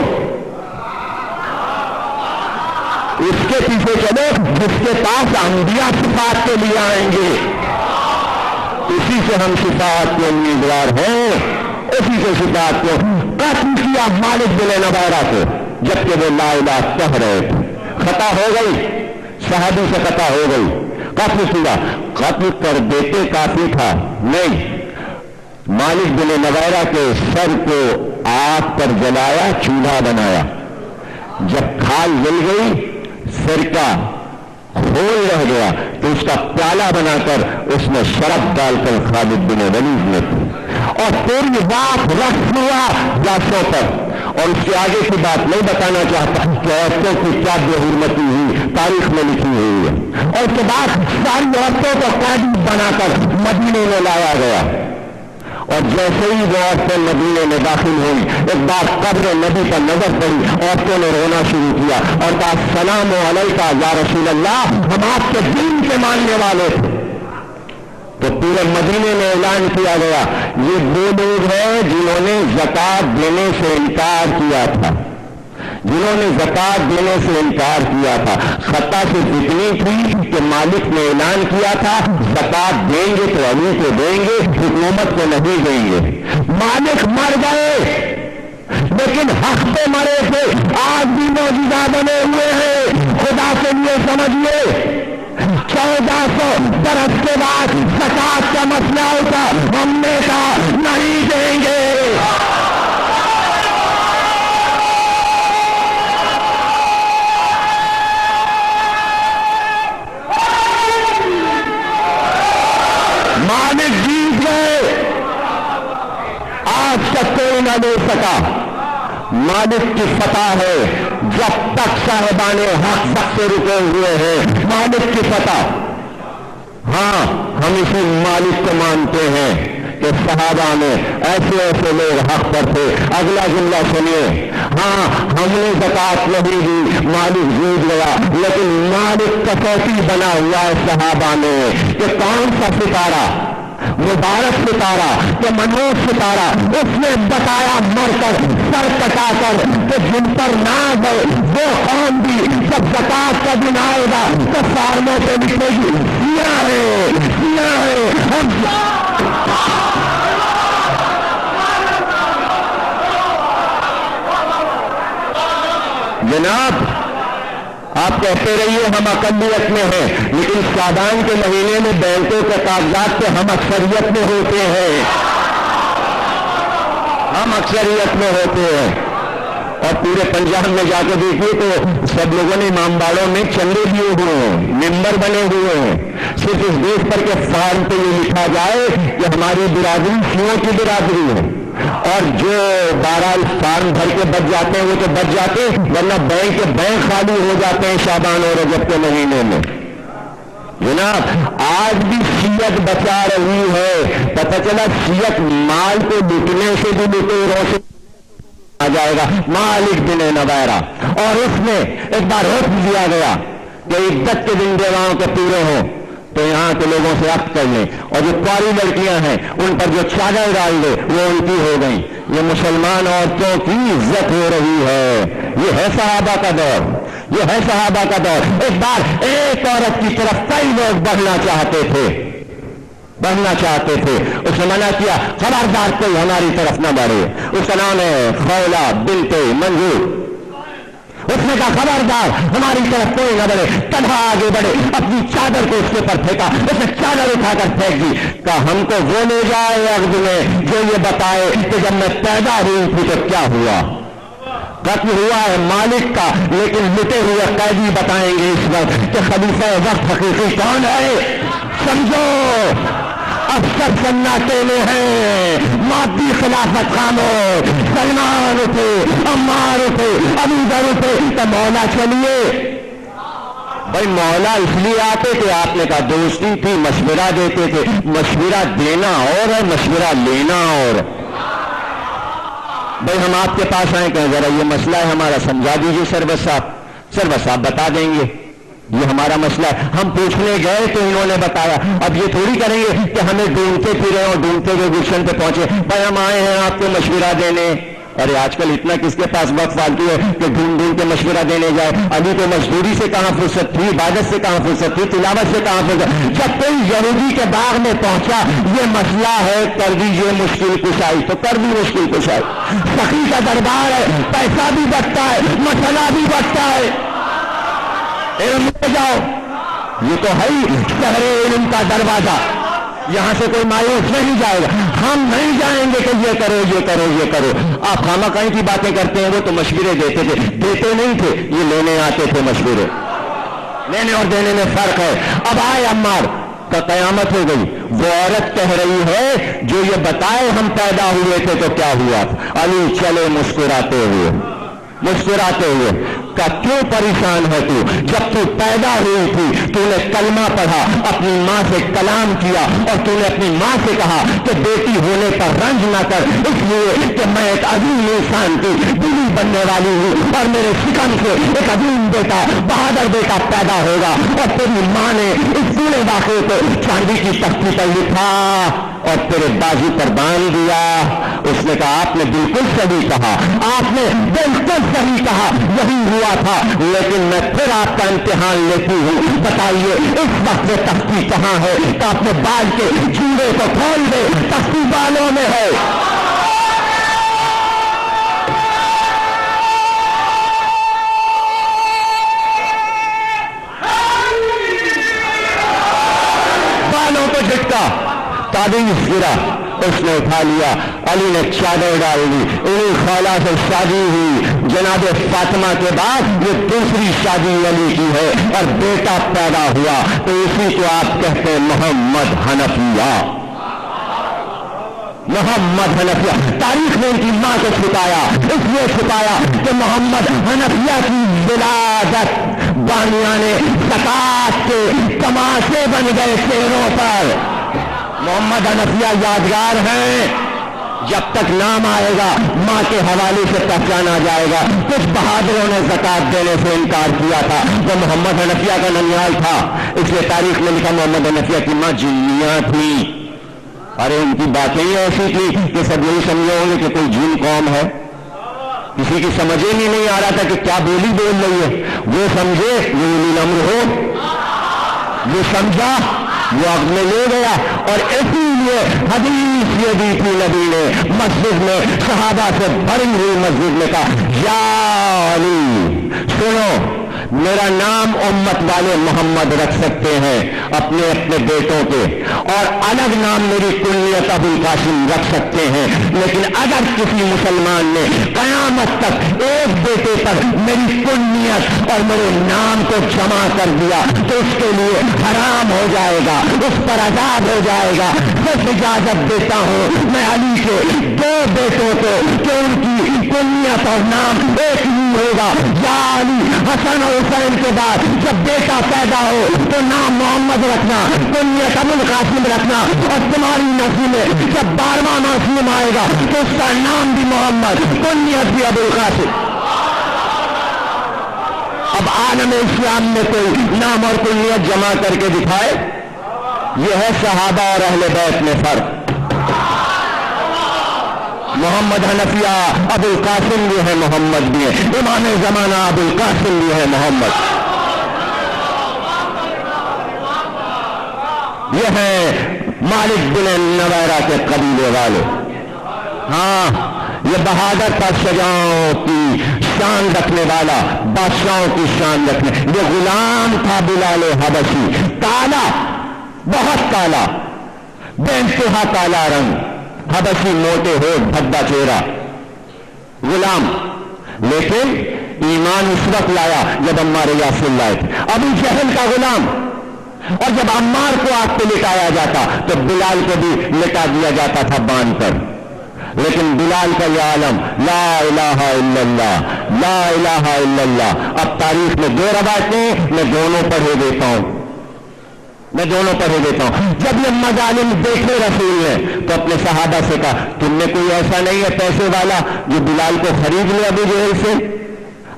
اس کے پیچھے چلو جس کے پاس انبیاء شفاعت کے لیے آئیں گے، اسی سے ہم شفاعت کے امیدوار ہیں، اسی سے شفاعت کو قتل کیا مالک بن نویرہ کو جبکہ وہ لا الہ کہہ رہے تھے۔ خطا ہو گئی، صحابی سے خطا ہو گئی، قتل کیا، قتل کر دیتے کافی تھا نہیں، مالک بن نویرہ کے سر کو آگ پر جلایا، چولہا بنایا، جب کھال جل گئی سرکہ کھول رہ گیا تو اس کا پیالہ بنا کر اس میں شراب ڈال کر خالد بن ولید نے، اور پوری رات رقص ہوا جاسوں پر۔ اور اس کے آگے کی بات نہیں بتانا چاہتا کہ عورتوں کی کیا بے حرمتی ہوئی، تاریخ میں لکھی ہوئی ہے، اور اس کے بعد ساری عورتوں کو قیدی بنا کر مدینے میں لایا گیا، اور جیسے ہی وہ عورتیں مدینے میں داخل ہوئی ایک بار قبر نبی پر نظر پڑی، عورتوں نے رونا شروع کیا اور کہا السلام علیکہ یا رسول اللہ، ہم آپ کے دین کے ماننے والے تھے۔ تو پورے مدینے میں اعلان کیا گیا یہ وہ لوگ ہیں جنہوں نے زکوٰۃ دینے سے انکار کیا تھا، جنہوں نے زکوٰۃ دینے سے انکار کیا تھا۔ خطا صرف اتنی تھی کہ مالک نے اعلان کیا تھا زکوٰۃ دیں گے تو علی کو دیں گے، حکومت کو نہیں دیں گے۔ مالک مر گئے لیکن حق پہ مرے تھے، آج بھی موجودہ بنے ہوئے ہیں۔ خدا کے لیے سمجھیے 1400 برس کے بعد زکوٰۃ کا مسئلہ ہوتا، ہم نے کہا نہیں دیں گے۔ مالک جیت گئے، آج تک کوئی نہ لے سکا۔ مالک کی فتح ہے، جب تک صاحبان حق سب سے رکے ہوئے ہیں مالک کی فتح۔ ہاں ہم اسی مالک کو مانتے ہیں کہ صحابہ میں ایسے ایسے لوگ حق پر تھے۔ اگلا جملہ سنیے، ہاں ہم نے زکوٰۃ نہیں دی، مالک جیت گیا، لیکن مالک کسوٹی بنا ہوا ہے صحابہ میں کہ کون سا ستارہ، مبارک ستارہ کہ منوج ستارہ، اس نے بتایا مر کر سر کٹا کر کہ جن پر ناز ہے وہ قوم بھی جب زکوٰۃ کا دن آئے گا تو فارموں پہ لکھے گی سیاہ ہے، سیاہ ہے، جناب آپ کہتے رہیے ہم اقلیت میں ہیں، لیکن شعبان کے مہینے میں بینکوں کے کاغذات پہ ہم اکثریت میں ہوتے ہیں، ہم اکثریت میں ہوتے ہیں۔ اور پورے پنجاب میں جا کے دیکھیے تو سب لوگوں نے امام باڑوں میں چندے دیے ہوئے ہیں، ممبر بنے ہوئے ہیں، صرف اس دیش پر کے فارم پہ یہ لکھا جائے کہ ہماری برادری شیعوں کی برادری ہے، اور جو 12 فارم بھر کے بچ جاتے ہیں وہ تو بچ جاتے ہیں، ورنہ بینک کے بینک خالی ہو جاتے ہیں شعبان اور رجب کے مہینے میں۔ جناب آج بھی شیعت بچا رہی ہے، پتہ چلا شیعت مال کو لوٹنے سے بھی لٹوروں سے آ جائے گا، مالک بن نویرہ، اور اس میں ایک بار حکم دیا گیا کہ عدت کے دن بیواؤں کے پورے ہوں تو یہاں کے لوگوں سے عقد کر لیں، اور جو کاری لڑکیاں ہیں ان پر جو چادر ڈال دے وہ ان کی ہو گئی۔ یہ مسلمان عورتوں کی عزت ہو رہی ہے، یہ ہے صحابہ کا دور، یہ ہے صحابہ کا دور۔ ایک بار ایک عورت کی طرف کئی لوگ بڑھنا چاہتے تھے، اس نے منع کیا، خبردار کوئی ہماری طرف نہ بڑھے۔ اس کا نام ہے خولہ بنت منظور۔ اس نے کہا خبردار ہماری طرف کوئی نہ بڑھے، تنہا آگے بڑھے، اپنی چادر کو اس کے پر پھینکا، اس نے چادر اٹھا کر پھینک دی، کہا ہم کو وہ لے جائے عقد میں جو یہ بتائے کہ جب میں پیدا ہوئی تھی تو کیا ہوا۔ قتل ہوا ہے مالک کا، لیکن لٹے ہوئے قیدی بتائیں گے اس وقت کہ خلیفہ وقت حقیقی کون ہے۔ سمجھو افسر سناٹے میں ہیں، مادی خلافت خاموش، سلمان اٹھے، عمار اٹھے، ابو ذر اٹھے تو مولا چلیے۔ بھائی مولا اس لیے آتے کہ آپ نے کہا دوستی تھی، مشورہ دیتے تھے، مشورہ دینا اور ہے مشورہ لینا اور۔ بھائی ہم آپ کے پاس آئے کہ ذرا یہ مسئلہ ہے ہمارا، سمجھا دیجیے سرور صاحب بتا دیں گے یہ ہمارا مسئلہ ہے۔ ہم پوچھنے گئے تو انہوں نے بتایا، اب یہ تھوڑی کریں گے کہ ہمیں ڈھونڈتے پھرے اور ڈھونڈتے ہوئے گلشن پہ پہنچے، بھائی ہم آئے ہیں آپ کو مشورہ دینے۔ ارے آج کل اتنا کس کے پاس وقت فالتو ہے کہ ڈھونڈ ڈھونڈ کے مشورہ دینے جائے۔ ابھی تو مزدوری سے کہاں فرصت تھی، عبادت سے کہاں فرصت تھی، تلاوت سے کہاں فرصت۔ جب کوئی یہودی کے باغ میں پہنچا، یہ مسئلہ ہے کر دیجیے مشکل کشائی، تو کر دی مشکل کشائی۔ سخی کا دربار ہے، پیسہ بھی بچتا ہے، مسئلہ بھی بچتا ہے۔ علم لے جاؤ، یہ تو ہے ہی شہر علم کا دروازہ، یہاں سے کوئی مایوس نہیں جائے گا۔ ہم نہیں جائیں گے کہ یہ کرو یہ کرو یہ کرو۔ آپ خامہ خواہی کی باتیں کرتے ہیں، وہ تو مشورے دیتے تھے، دیتے نہیں تھے، یہ لینے آتے تھے مشورے۔ لینے اور دینے میں فرق ہے۔ اب آئے عمار کا قیامت ہو گئی، وہ عورت کہہ رہی ہے جو یہ بتائے ہم پیدا ہوئے تھے تو کیا ہوا۔ علی چلے مسکراتے ہوئے کہ کیوں پریشان ہے تو، جب تو پیدا ہوئی تھی تو نے کلمہ پڑھا، اپنی ماں سے کلام کیا، اور تو نے اپنی ماں سے کہا کہ بیٹی ہونے پر رنج نہ کر، اس لیے کہ میں ایک عظیم انسان کی بیوی بننے والی ہوں، اور میرے شکم سے ایک عظیم بیٹا، بہادر بیٹا پیدا ہوگا۔ اور تیری ماں نے اس پورے واقعے کو چاندی کی تختی پر لکھا اور تیرے بازو پر باندھ دیا۔ اس نے کہا آپ نے بالکل صحیح کہا، آپ نے بالکل صحیح کہا، یہی ہوا تھا، لیکن میں پھر آپ کا امتحان لیتی ہوں، بتائیے اس وقت تختی کہاں ہے؟ کہ اپنے بال کے جوڑے کو کھول دے، تختی بالوں میں ہے۔ بالوں کو جھٹکا، تعویذ گرا، اس نے اٹھا لیا، علی نے چادر ڈال دی، انہیں خالہ سے شادی ہوئی۔ جناب فاطمہ کے بعد یہ دوسری شادی علی کی ہے، اور بیٹا پیدا ہوا، تو اسی کو آپ کہتے ہیں محمد حنفیہ۔ محمد حنفیہ تاریخ نے ان کی ماں کو چھپایا، اس لیے چھپایا کہ محمد حنفیہ کی ولادت بانیان زکات کے تماشے بن گئے چہروں پر۔ محمد حنفیہ یادگار ہیں، جب تک نام آئے گا ماں کے حوالے سے پہچانا جائے گا۔ کچھ بہادروں نے زکات دینے سے انکار کیا تھا، وہ محمد حنفیہ کا ننیال تھا، اس لیے تاریخ میں لکھا محمد حنفیہ کی ماں جنیاں تھی۔ ارے ان کی باتیں ہی ایسی تھی کہ سب یہی سمجھے ہوں گے کہ کوئی جن قوم ہے، کسی کی سمجھ ہی نہیں آ رہا تھا کہ کیا بولی بول رہی ہے۔ وہ سمجھے وہ الامر ہو، وہ سمجھا وقت میں لے گیا، اور اسی لیے حدیث یہ دی تھی نبی نے مسجد میں صحابہ سے بھری ہوئی مسجد میں کہا یا علی سنو، میرا نام امت والے محمد رکھ سکتے ہیں اپنے اپنے بیٹوں کے، اور الگ نام میری کنیت ابو القاسم رکھ سکتے ہیں، لیکن اگر کسی مسلمان نے قیامت تک ایک بیٹے پر میری کنیت اور میرے نام کو جمع کر دیا تو اس کے لیے حرام ہو جائے گا، اس پر عذاب ہو جائے گا۔ صرف اجازت دیتا ہوں میں علی کے دو بیٹوں کو کہ ان کی کنیت اور نام ایک ہی ہوگا، یا علی حسن اور حسین کے بعد جب بیٹا پیدا ہو تو نام محمد رکھنا، کنیت ابو القاسم رکھنا، اور تمہاری نسل میں جب 12واں معصوم آئے گا تو اس کا نام بھی محمد، کنیت بھی ابو القاسم۔ اب عالم اسلام میں کوئی نام اور کنیت جمع کر کے دکھائے، یہ ہے صحابہ اور اہل بیت میں فرق۔ محمد حنفیہ ابو القاسم بھی ہے، محمد بھی ہے، امام زمانہ ابو القاسم بھی ہے محمد۔ یہ ہے مالک بن نویرہ کے قبیلے والے، ہاں یہ بہادر پر شجاعوں کی شان رکھنے والا، بادشاہوں کی شان رکھنے، یہ غلام تھا بلال حبشی، کالا، بہت کالا، بے انتہا کالا رنگ، حبشی، موٹے ہو، بھدا چہرہ، غلام، لیکن ایمان اس وقت لایا جب عمار یاسر لائے تھے۔ ابو جہل کا غلام، اور جب عمار کو آگ پہ لٹایا جاتا تو بلال کو بھی لٹا دیا جاتا تھا باندھ کر، لیکن بلال کا یہ عالم لا الہ الا اللہ، لا الہ الا اللہ۔ اب تاریخ میں دو روایتیں میں دونوں پڑھے دیتا ہوں، جب یہ مظالم دیکھے رسول نے تو اپنے صحابہ سے کہا تم میں کوئی ایسا نہیں ہے پیسے والا جو بلال کو خرید لے ابو جہل سے؟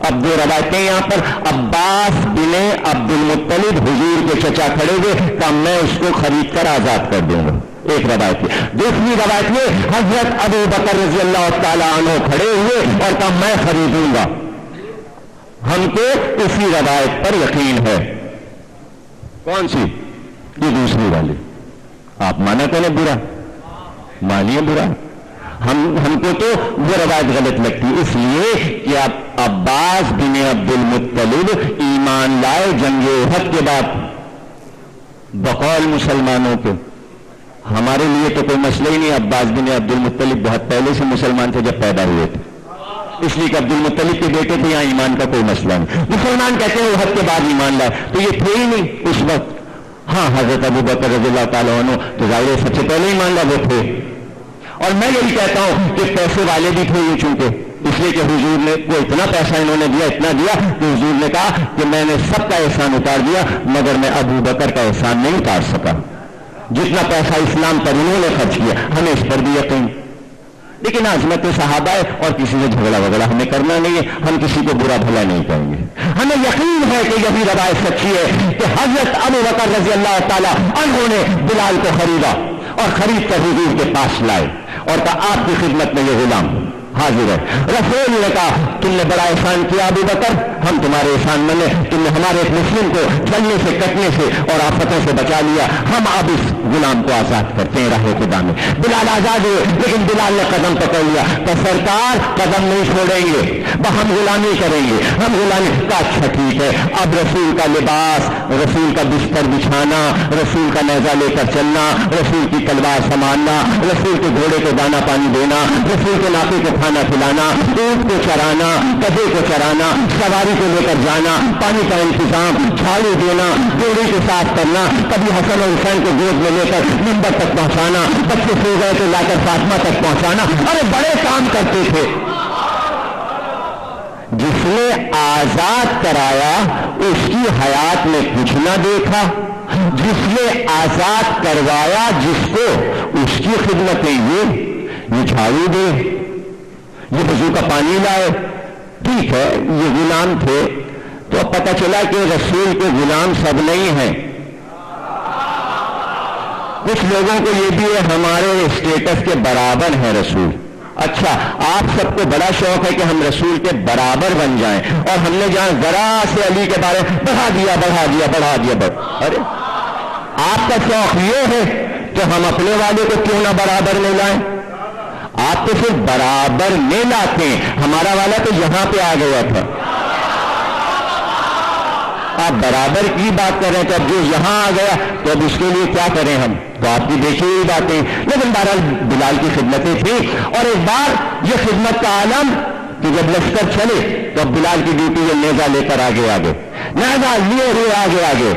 اب دو روایتیں یہاں پر، عباس بن عبد المطلب حضور کے چچا کھڑے ہوئے، کہا میں اس کو خرید کر آزاد کر دوں گا، ایک روایت ہے۔ دوسری روایت میں حضرت ابو بکر رضی اللہ تعالیٰ عنہ کھڑے ہوئے اور کہا میں خریدوں گا۔ ہم کو اسی روایت پر یقین ہے۔ کون سی؟ یہ دوسری والی۔ آپ مانا کریں برا، مانیے برا، ہم کو تو وہ روایت غلط لگتی، اس لیے کہ اب عباس بن عبد المطلب ایمان لائے جنگ احد کے بعد بقول مسلمانوں کے۔ ہمارے لیے تو کوئی مسئلہ ہی نہیں، عباس بن عبد المطلب بہت پہلے سے مسلمان تھے جب پیدا ہوئے تھے، اس لیے کہ عبد المطلب کے بیٹے تھے، یہاں ایمان کا کوئی مسئلہ نہیں۔ مسلمان کہتے ہیں احد کے بعد ایمان لائے، تو یہ تھے ہی نہیں اس وقت۔ ہاں حضرت ابو بکر رضی اللہ تعالیٰ عنہ تو ظاہر سب سے پہلے ایمان لائے وہ تھے، اور میں یہی کہتا ہوں کہ پیسے والے بھی تھے یہ، چونکہ اس لیے کہ حضور نے وہ اتنا پیسہ انہوں نے دیا، اتنا دیا کہ حضور نے کہا کہ میں نے سب کا احسان اتار دیا مگر میں ابو بکر کا احسان نہیں اتار سکا، جتنا پیسہ اسلام پر انہوں نے خرچ کیا ہمیں اس پر بھی یقین۔ لیکن عظمت صحابہ ہے اور کسی سے جھگڑا وغیرہ ہمیں کرنا نہیں ہے، ہم کسی کو برا بھلا نہیں کہیں گے۔ ہمیں یقین ہے کہ یہی روایت سچی ہے کہ حضرت ابو بکر رضی اللہ تعالیٰ عنہ نے بلال کو خریدا اور خرید کر حضور کے پاس لائے اور کہا آپ کی خدمت میں یہ غلام حاضر ہے۔ رسول نے کہا تم نے بڑا احسان کیا ابو بکر، ہم تمہارے احسان منے، تم نے ہمارے ایک مسلم کو جلنے سے، کٹنے سے اور آفتوں سے بچا لیا، ہم اب اس غلام کو آزاد کرتے ہیں راہ خدا میں۔ بلال آزاد ہوئے، لیکن بلال نے قدم پکڑ لیا تو سرکار قدم نہیں چھوڑیں گے، ہم غلامی کریں گے، ہم غلامی کا۔ اچھا ٹھیک ہے، اب رسول کا لباس، رسول کا بستر بچھانا، رسول کا نیزہ لے کر چلنا، رسول کی تلوار سنبھالنا، رسول کے گھوڑے کو دانا پانی دینا، رسول کے ناقے کو کھانا کھلانا، اونٹ کو چرانا، گدھے کو چرانا، سواری کو لے کر جانا، پانی کا انتظام، جھاڑو دینا، گھوڑے کو صاف کرنا، کبھی حسن اور حسین کو گود میں لے کر منبر تک پہنچانا، بچے سو گئے تو لا کر فاطمہ تک پہنچانا، ارے بڑے کام کرتے تھے۔ جس نے آزاد کرایا اس کی حیات میں کچھ نہ دیکھا، جس نے آزاد کروایا جس کو اس کی خدمتیں یہ جھاڑو دے، یہ وضو کا پانی لائے، ٹھیک ہے یہ غلام تھے، تو اب پتہ چلا کہ رسول کے غلام سب نہیں ہیں، کچھ لوگوں کو یہ بھی ہے ہمارے اسٹیٹس کے برابر ہیں رسول۔ اچھا آپ سب کو بڑا شوق ہے کہ ہم رسول کے برابر بن جائیں، اور ہم نے جہاں ذرا سے علی کے بارے بڑھا دیا، ارے آپ کا شوق یہ ہے تو ہم اپنے والے کو کیوں نہ برابر میں لائیں؟ آپ تو صرف برابر میں لاتے ہیں، ہمارا والا تو یہاں پہ آ گیا تھا. آپ برابر کی بات کر رہے ہیں تو اب جو یہاں آ گیا تو اب اس کے لیے کیا کریں ہم؟ تو آپ کی دیکھی ہوئی باتیں. لیکن بہرحال بلال کی خدمتیں تھیں. اور ایک بار یہ خدمت کا عالم کہ جب لشکر چلے تو اب بلال کی ڈیوٹی یہ نیزہ لے کر آگے نیزہ لیے ہوئے آگے.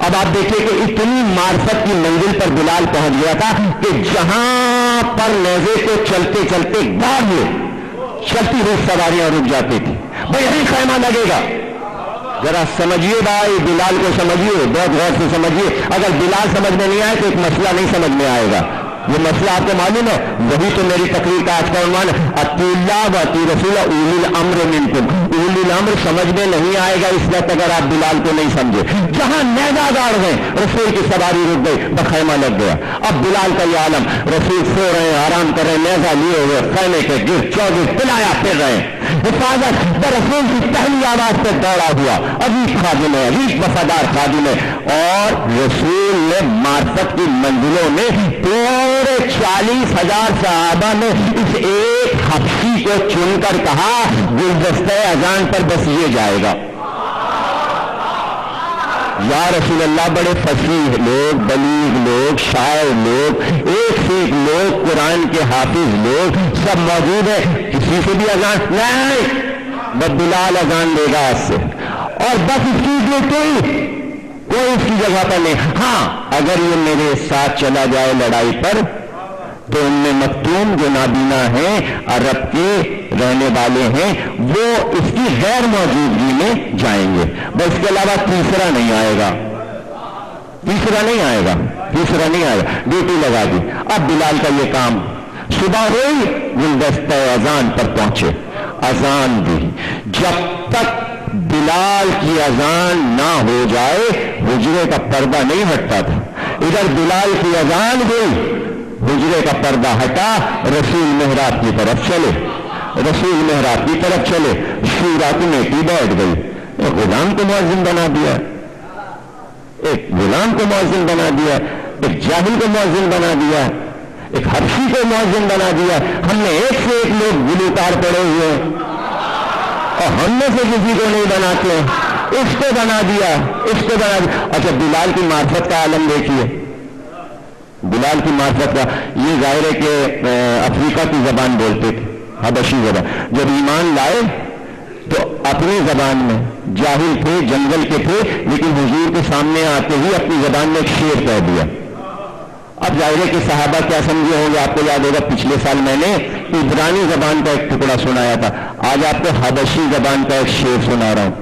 اب آپ دیکھیں کہ اتنی معرفت کی منزل پر بلال پہنچ گیا تھا کہ جہاں پر نیزے کو چلتے چلتے بعد میں چلتی ہوئی سواریاں رک جاتی تھی. بھائی یہیں خیمہ لگے گا. ذرا سمجھیے بھائی، بلال کو سمجھیے، بہت غور سے سمجھیے. اگر بلال سمجھ میں نہیں آئے تو ایک مسئلہ نہیں سمجھ میں آئے گا. یہ مسئلہ آپ کو معلوم ہے، وہی تو میری تقریر کا آج کا عنوان ہے، اطیعوا اللہ واطیعوا الرسول اولی الامر منکم. اولی الامر سمجھ میں نہیں آئے گا اس وقت اگر آپ بلال کو نہیں سمجھے. جہاں نیزہ گاڑ گئے رسول کی سواری رک گئی، بخیمہ لگ گیا. اب بلال کا یہ عالم، رسول سو رہے ہیں، آرام کر رہے ہیں، نیزہ لیے ہوئے خیمے کے گرد چوگرد پلایا پھر رہے ہیں. حفاظت رسول کی پہلی آواز سے دوڑا ہوا عجیب خادم ہے، عجیب وفادار خادم ہے. اور رسول نے معرفت کی منزلوں میں پورے 40,000 صحابہ میں اس ایک حبشی کو چن کر کہا گلدستہ اذان پر بس یہ جائے گا. یا رسول اللہ، بڑے فصیح لوگ، بلیغ لوگ، شاعر لوگ، ایک سے ایک لوگ، قرآن کے حافظ لوگ سب موجود ہیں. کسی سے بھی اذان نہیں، بس بلال اذان دے گا آج سے. اور بس اس چیز میں کوئی اس کی جگہ پر نہیں. ہاں اگر یہ میرے ساتھ چلا جائے لڑائی پر تو ان میں مختوم جو نابینا ہیں، عرب کے رہنے والے ہیں، وہ اس کی غیر موجودگی میں جائیں گے. بس اس کے علاوہ تیسرا نہیں آئے گا. ڈیوٹی لگا دی. اب بلال کا یہ کام، صبح ہوئی گلدستہ اذان پر پہنچے، اذان دی. جب تک بلال کی اذان نہ ہو جائے حجرے کا پردہ نہیں ہٹتا تھا. ادھر بلال کی اذان ہوئی، حجرے کا پردہ ہٹا، رسول محراب کی طرف چلے. شورا کمیٹی بیٹھ گئی. ایک غلام کو مؤذن بنا دیا، ایک جاہل کو مؤذن بنا دیا، ایک حبشی کو مؤذن بنا دیا. ہم نے ایک سے ایک لوگ گلوکار پڑے ہوئے اور ہم میں سے کسی کو نہیں بناتے، اس کو بنا دیا. اچھا بلال کی معرفت کا عالم دیکھیے. بلال کی معرفت کا یہ ظاہر ہے کہ افریقہ کی زبان بولتے تھے، حبشی زبان. جب ایمان لائے تو اپنی زبان میں، جاہل تھے، جنگل کے تھے، لیکن حضور کے سامنے آتے ہی اپنی زبان میں ایک شعر کہہ دیا. اب ظاہر ہے کہ صحابہ کیا سمجھے ہوں گے. آپ کو یاد ہوگا پچھلے سال میں نے عبرانی زبان کا ایک ٹکڑا سنایا تھا. آج آپ کو حبشی زبان کا ایک شعر سنا رہا ہوں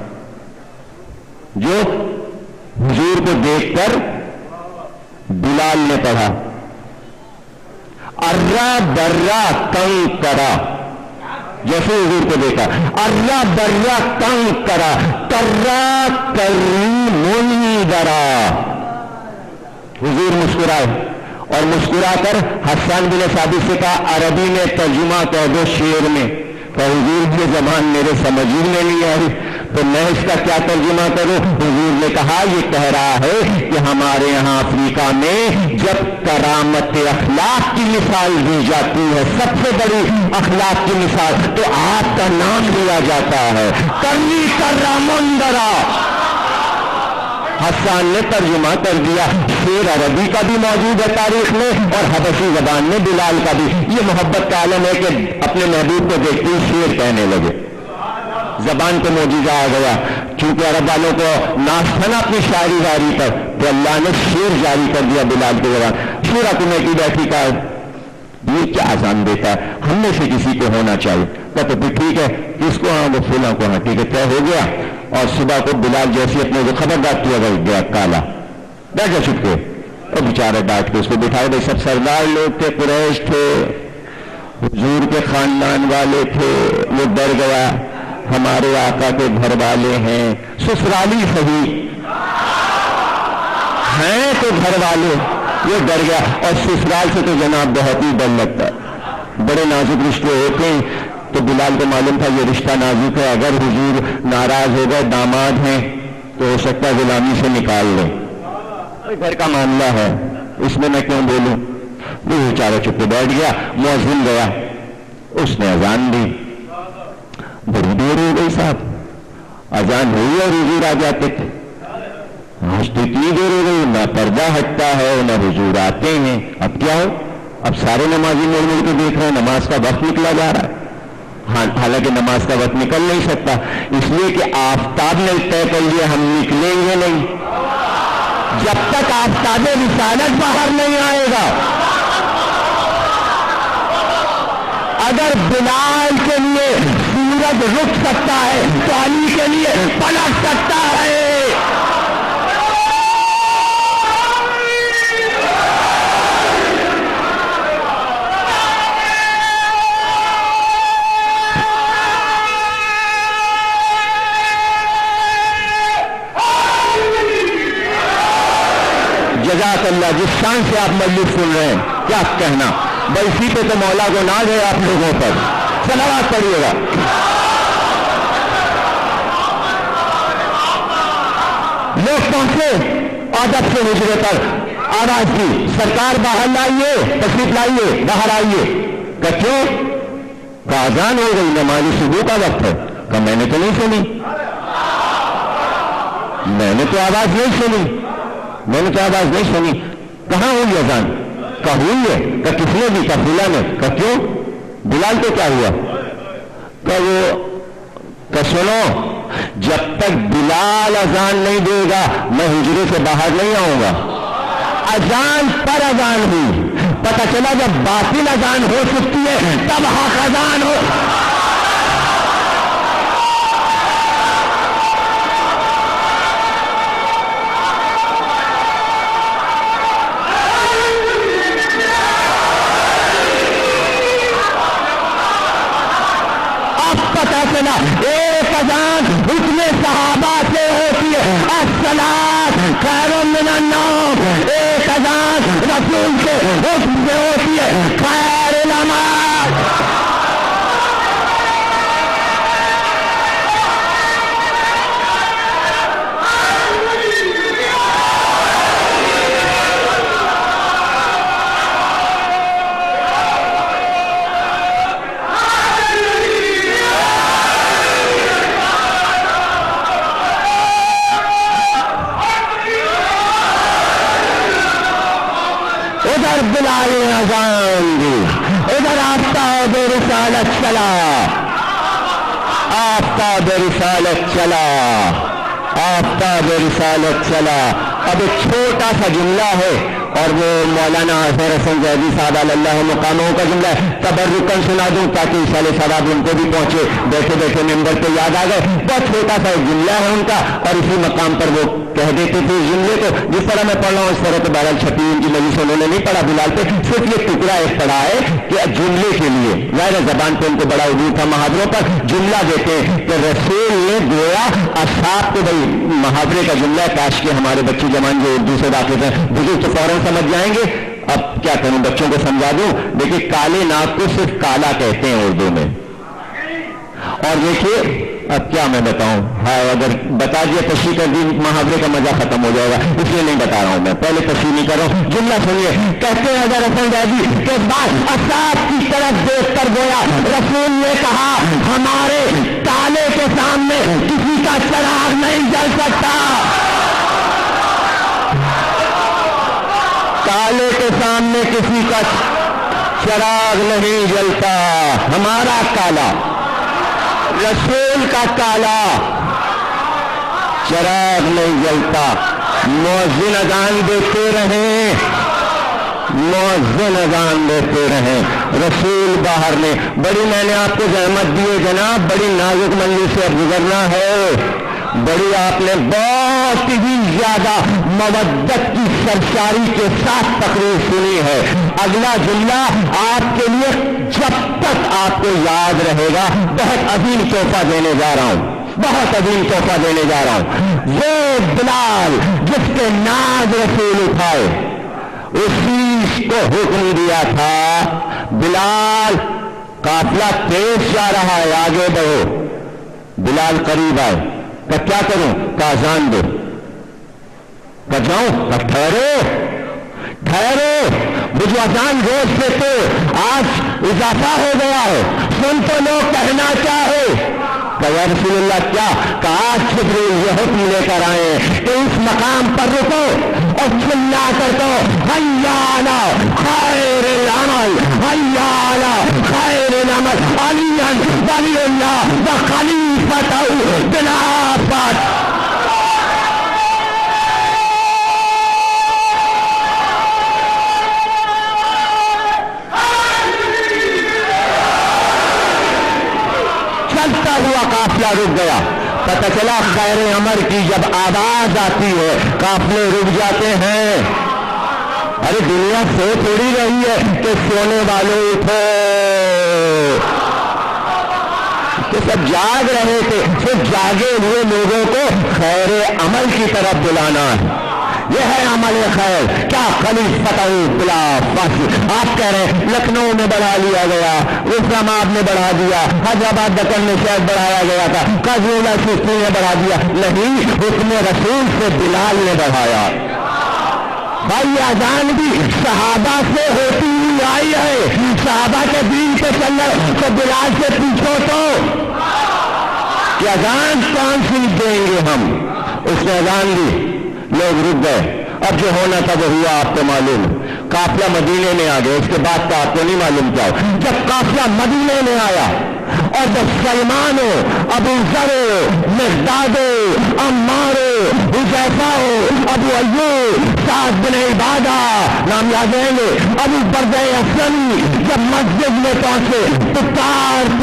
جو حضور کو دیکھ کر بلال نے پڑھا. ارا برا کنگ کرا، جیسے حضور کو دیکھا، ارا برا کنگ کرا، کرا کری منی درا. حضور مسکرائے اور مسکرا کر حسان بن ثابت سے کہا عربی میں ترجمہ کہہ دو شعر میں. کہ حضور یہ زبان میرے سمجھ میں نہیں آ رہی تو میں اس کا کیا ترجمہ کروں. حضور نے کہا یہ کہہ رہا ہے کہ ہمارے یہاں افریقہ میں جب کرامت اخلاق کی مثال دی جاتی ہے، سب سے بڑی اخلاق کی مثال، تو آپ کا نام لیا جاتا ہے، کرنی کرامندرا. حسان نے ترجمہ کر دیا. شعر عربی کا بھی موجود ہے تاریخ میں اور حبشی زبان میں بلال کا بھی. یہ محبت کا عالم ہے کہ اپنے محبوب کو دیکھتے ہی شعر کہنے لگے. زبان کو معجزہ آ گیا. چونکہ عرب والوں کو ناز تھا نا اپنی شاعری زاری پر، تو اللہ نے شعر جاری کر دیا بلال کے زبان. شورا کمیٹی بیٹھی کا یہ کیا اذان دیتا ہے، ہم میں سے کسی کو ہونا چاہیے. تو پھر ٹھیک ہے، کس کو؟ ہاں وہ فلاں کو. ہاں ٹھیک ہے، طے ہو گیا. اور صبح کو بلال جیسے اپنے کو خبردار کیا گیا کالا بیٹھ جا چھپ کے، اور بیچارہ ڈانٹ کے اس کو بٹھائے. بھائی سب سردار لوگ تھے، قریش تھے، حضور کے خاندان والے تھے. وہ ڈر گیا، ہمارے آقا کے گھر والے ہیں، سسرالی صحیح ہیں تو گھر والے. یہ ڈر گیا. اور سسرال سے تو جناب بہت ہی ڈر لگتا ہے، بڑے نازک رشتے ہوتے ہیں. تو بلال کو معلوم تھا یہ رشتہ نازک ہے، اگر حضور ناراض ہو گئے، داماد ہیں تو ہو سکتا ہے غلامی سے نکال لیں. گھر کا معاملہ ہے اس میں میں کیوں بولوں. وہ بیچارہ چپ کے بیٹھ گیا. مؤذن گیا, اس نے اذان دی. بڑی دیر ہو گئی صاحب, اذان ہوئی اور حضور آ جاتے تھے. آج تو اتنی دیر ہو گئی, نہ پردہ ہٹتا ہے نہ حضور آتے ہیں. اب کیا ہو؟ اب سارے نمازی مڑ مڑ کے دیکھ رہے ہیں, نماز کا وقت نکلا جا رہا ہے. حالانکہ نماز کا وقت نکل نہیں سکتا, اس لیے کہ آفتاب نے طے کر لیا ہم نکلیں گے نہیں جب تک آفتاب رسالت باہر نہیں آئے گا. اگر بلال کے لیے سورج رک سکتا ہے تو علی کے لیے پلٹ سکتا ہے. جزاک اللہ. جس شان سے آپ مجلس سن رہے ہیں کیا کہنا, اسی پہ تو مولا کو ناز ہے آپ لوگوں پر. صلوات پڑھیے گا. لوگ پہنچے ادب سے حجرے پر, آواز دی سرکار باہر لائیے, تشریف لائیے, باہر آئیے. کہ کیوں؟ کہ اذان ہو گئی, نماز صبح کا وقت ہے. کہ میں نے تو نہیں سنی, میں نے تو آواز نہیں سنی, میں نے تو آواز نہیں سنی. کہاں ہوئی اذان؟ کہ ہوئی ہے. کہ کس نے دی؟ کہ فلاں نے. کہ کیوں؟ بلال کو کیا ہوا؟ کہ وہ کہ سنو, جب تک بلال اذان نہیں دے گا میں حجرے سے باہر نہیں آؤں گا. اذان پر اذان ہوئی, پتہ چلا جب باطل اذان ہو سکتی ہے تب حق اذان ہو. ایک اذان اتنے صحابہ سے ہوتی ہے, الصلاۃ خیر من النوم. ایک اذان رسول سے حکم سے ہوتی ہے, خیر العمل. ادھر بلال اذان دی, ادھر آفتاب رسالت چلا, آفتاب رسالت چلا, آفتاب رسالت چلا. اب ایک چھوٹا سا جملہ ہے اور وہ مولانا اظہر حسن زیدی صاحب اللہ مقاموں کا جملہ ہے. تبرکن سنا دوں تاکہ انشاءاللہ ثواب ان کو بھی پہنچے. بیٹھے بیٹھے ممبر پہ یاد آ گئے. بہت چھوٹا سا ایک جملہ ہے ان کا, اور اسی مقام پر وہ کہہ دیتے تھے اس جملے کو. جس طرح میں پڑھ رہا ہوں اس طرح تو بہرحال چھپی ان کی مجلس انہوں نے نہیں پڑھا بلال پہ, صرف یہ ٹکڑا ایک پڑھا ہے کہ جملے کے لیے ظاہر زبان پہ ان کو بڑا عبور تھا. محاوروں پر جملہ دیتے ہیں کہ رسول نے گویا اصحاب کو, بھائی محاورے کا جملہ ہے, کاش کے ہمارے بچے جوان جو اردو سے واقف ہیں بزرگ تو فوراً سمجھ جائیں گے. اب کیا کروں, بچوں کو سمجھا دوں. دیکھیے کالے ناک کو صرف کالا کہتے ہیں اردو میں. اور دیکھیے اب کیا میں بتاؤں, ہاں اگر بتا دیا تشریح کر دی محاورے کا مزہ ختم ہو جائے گا, اس لیے نہیں بتا رہا ہوں میں, پہلے تشریح نہیں کر رہا ہوں. جملہ سنیے, کہتے ہیں اظہر حسن زیدی کے بعد اصحاب کی طرف دیکھ کر گویا رسول نے کہا ہمارے کالے کے سامنے کسی کا چراغ نہیں جل سکتا. کالے کے سامنے کسی کا چراغ نہیں جلتا. ہمارا کالا, رسول کا کالا چراغ نہیں جلتا. مؤذن اذان دیتے رہیں, مؤذن اذان دیتے رہیں. رسول باہر نے, بڑی میں نے آپ کو زحمت دی ہے جناب, بڑی نازک منزل سے اب گزرنا ہے. بڑی آپ نے بہت ہی زیادہ مودت کی سرشاری کے ساتھ تقریر سنی ہے. اگلا جملہ آپ کے لیے جب تک آپ کو یاد رہے گا بہت عظیم تحفہ دینے جا رہا ہوں, بہت عظیم تحفہ دینے جا رہا ہوں. وہ بلال جس کے ناز رسول اٹھائے, اسی کو حکم دیا تھا بلال قافلہ تیز جا رہا ہے, آگے بڑھو. بلال قریب آئے, کہ کیا کروں؟ کہ اذان دو. کہ جاؤں؟ ٹھہرو، وہ جو اذان روز سے تو آج اضافہ ہو گیا ہے، سن تو لوگ کہنا چاہے کہ یا رسول اللہ کیا کہ آج جبریل یہ حکم لے کر آئے کہ اس مقام پر رکو اور چلا کر دو حی علی خیر العمل، حی علی خیر العمل، علی ولی اللہ و خلیفتہ خلافت۔ چلتا ہوا قافلہ رک گیا، پتہ چلا خیر عمر کی جب آواز آتی ہے قافلے رک جاتے ہیں۔ ارے دنیا سو تھوڑی رہی ہے کہ سونے والوں اٹھو، کہ سب جاگ رہے تھے، صرف جاگے ہوئے لوگوں کو خیر عمل کی طرف بلانا ہے، یہ ہے عمل خیر۔ کیا خلیفتہ بلا فاصل آپ کہہ رہے ہیں لکھنؤ میں بڑھا لیا گیا، اسلام آباد میں بڑھا دیا، حیدرآباد دکن میں شاید بڑھایا گیا تھا، قاضی اللہ سستی نے بڑھا دیا، نہیں، حکم رسول سے بلال نے بڑھایا۔ بھائی اذان بھی صحابہ سے ہوتی ہوئی آئی ہے، صحابہ کے دین سے چل رہے تو بلال سے پوچھو تو کہ اذان کون سی دیں گے ہم؟ اس نے اذان دی، لوگ رک گئے۔ اب جو ہونا تھا وہ ہوا، آپ کو معلوم، قافلہ مدینے میں آ گیا، اس کے بعد کا آپ کو نہیں معلوم کیا ہو۔ جب قافلہ مدینے میں آیا اور جب سلمان ہو، ابو ذر ہو، مقداد ہو، عمار ہو، حذیفہ ہو، ابو ایوب، سعد بن عبادہ، نام یاد رہیں گے، ابو بردہ اسلمی، جب مسجد میں پہنچے پکار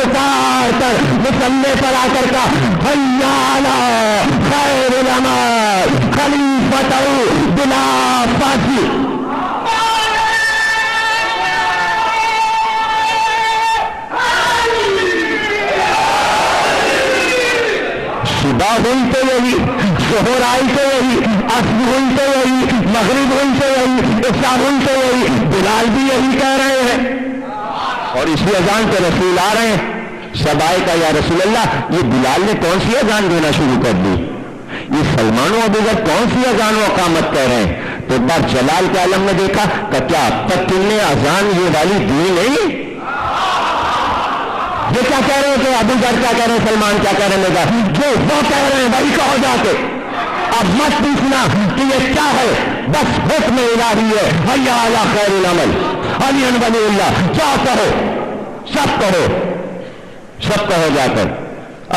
کر مصلی پر آ کر کہا حی علی خیر العمل خلیفتہ بلا فاصل۔ صبح ہوئی تو یہی، ظہر آئی تو یہی، عصر ہوئی تو یہی، مغرب ہوئی تو یہی، عشاء ہوئی تو یہی، بلال بھی یہی کہہ رہے ہیں اور اسی اذان کے رسول آ رہے ہیں۔ سب آئے کہ یا رسول اللہ یہ بلال نے کون سی اذان دینا شروع کر دی، یہ سلمان و ابو ذر کون سی اذان و اقامت کہہ رہے ہیں؟ تو ایک بار جلال کے عالم نے دیکھا کہ کیا اب تک تم نے اذان یہ والی دی نہیں؟ یہ کیا کہہ رہے ہیں کہ ابو ذر کیا کہہ رہے ہیں، سلمان کیا کہہ رہے ہیں، جو وہ کہہ رہے ہیں وہی کہو جا کے۔ اب مت پوچھنا کہ یہ کیا ہے، بس حکم الہی ہے، حی علی خیر العمل، علی ولی اللہ، کیا کہو، سب کہو جا کر۔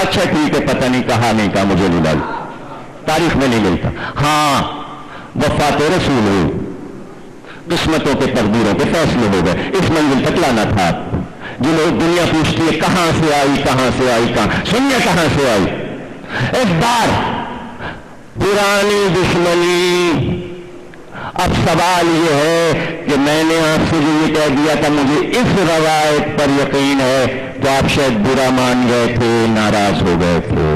اچھا ٹھیک ہے، پتہ نہیں کہا نہیں کہا مجھے نہیں معلوم، تاریخ میں نہیں ملتا۔ ہاں وفات رسول ہوئی، قسمتوں کے تقدیروں کے فیصلے ہو گئے، اس منزل تک لانا تھا۔ جو لوگ دنیا پوچھتی ہے کہاں سے آئی، کہاں سے آئی، سنیے کہاں سے آئی۔ ایک بار پرانی دشمنی، اب سوال یہ ہے کہ میں نے آپ سے جو یہ کہہ دیا تھا مجھے اس روایت پر یقین ہے تو آپ شاید برا مان گئے تھے، ناراض ہو گئے تھے۔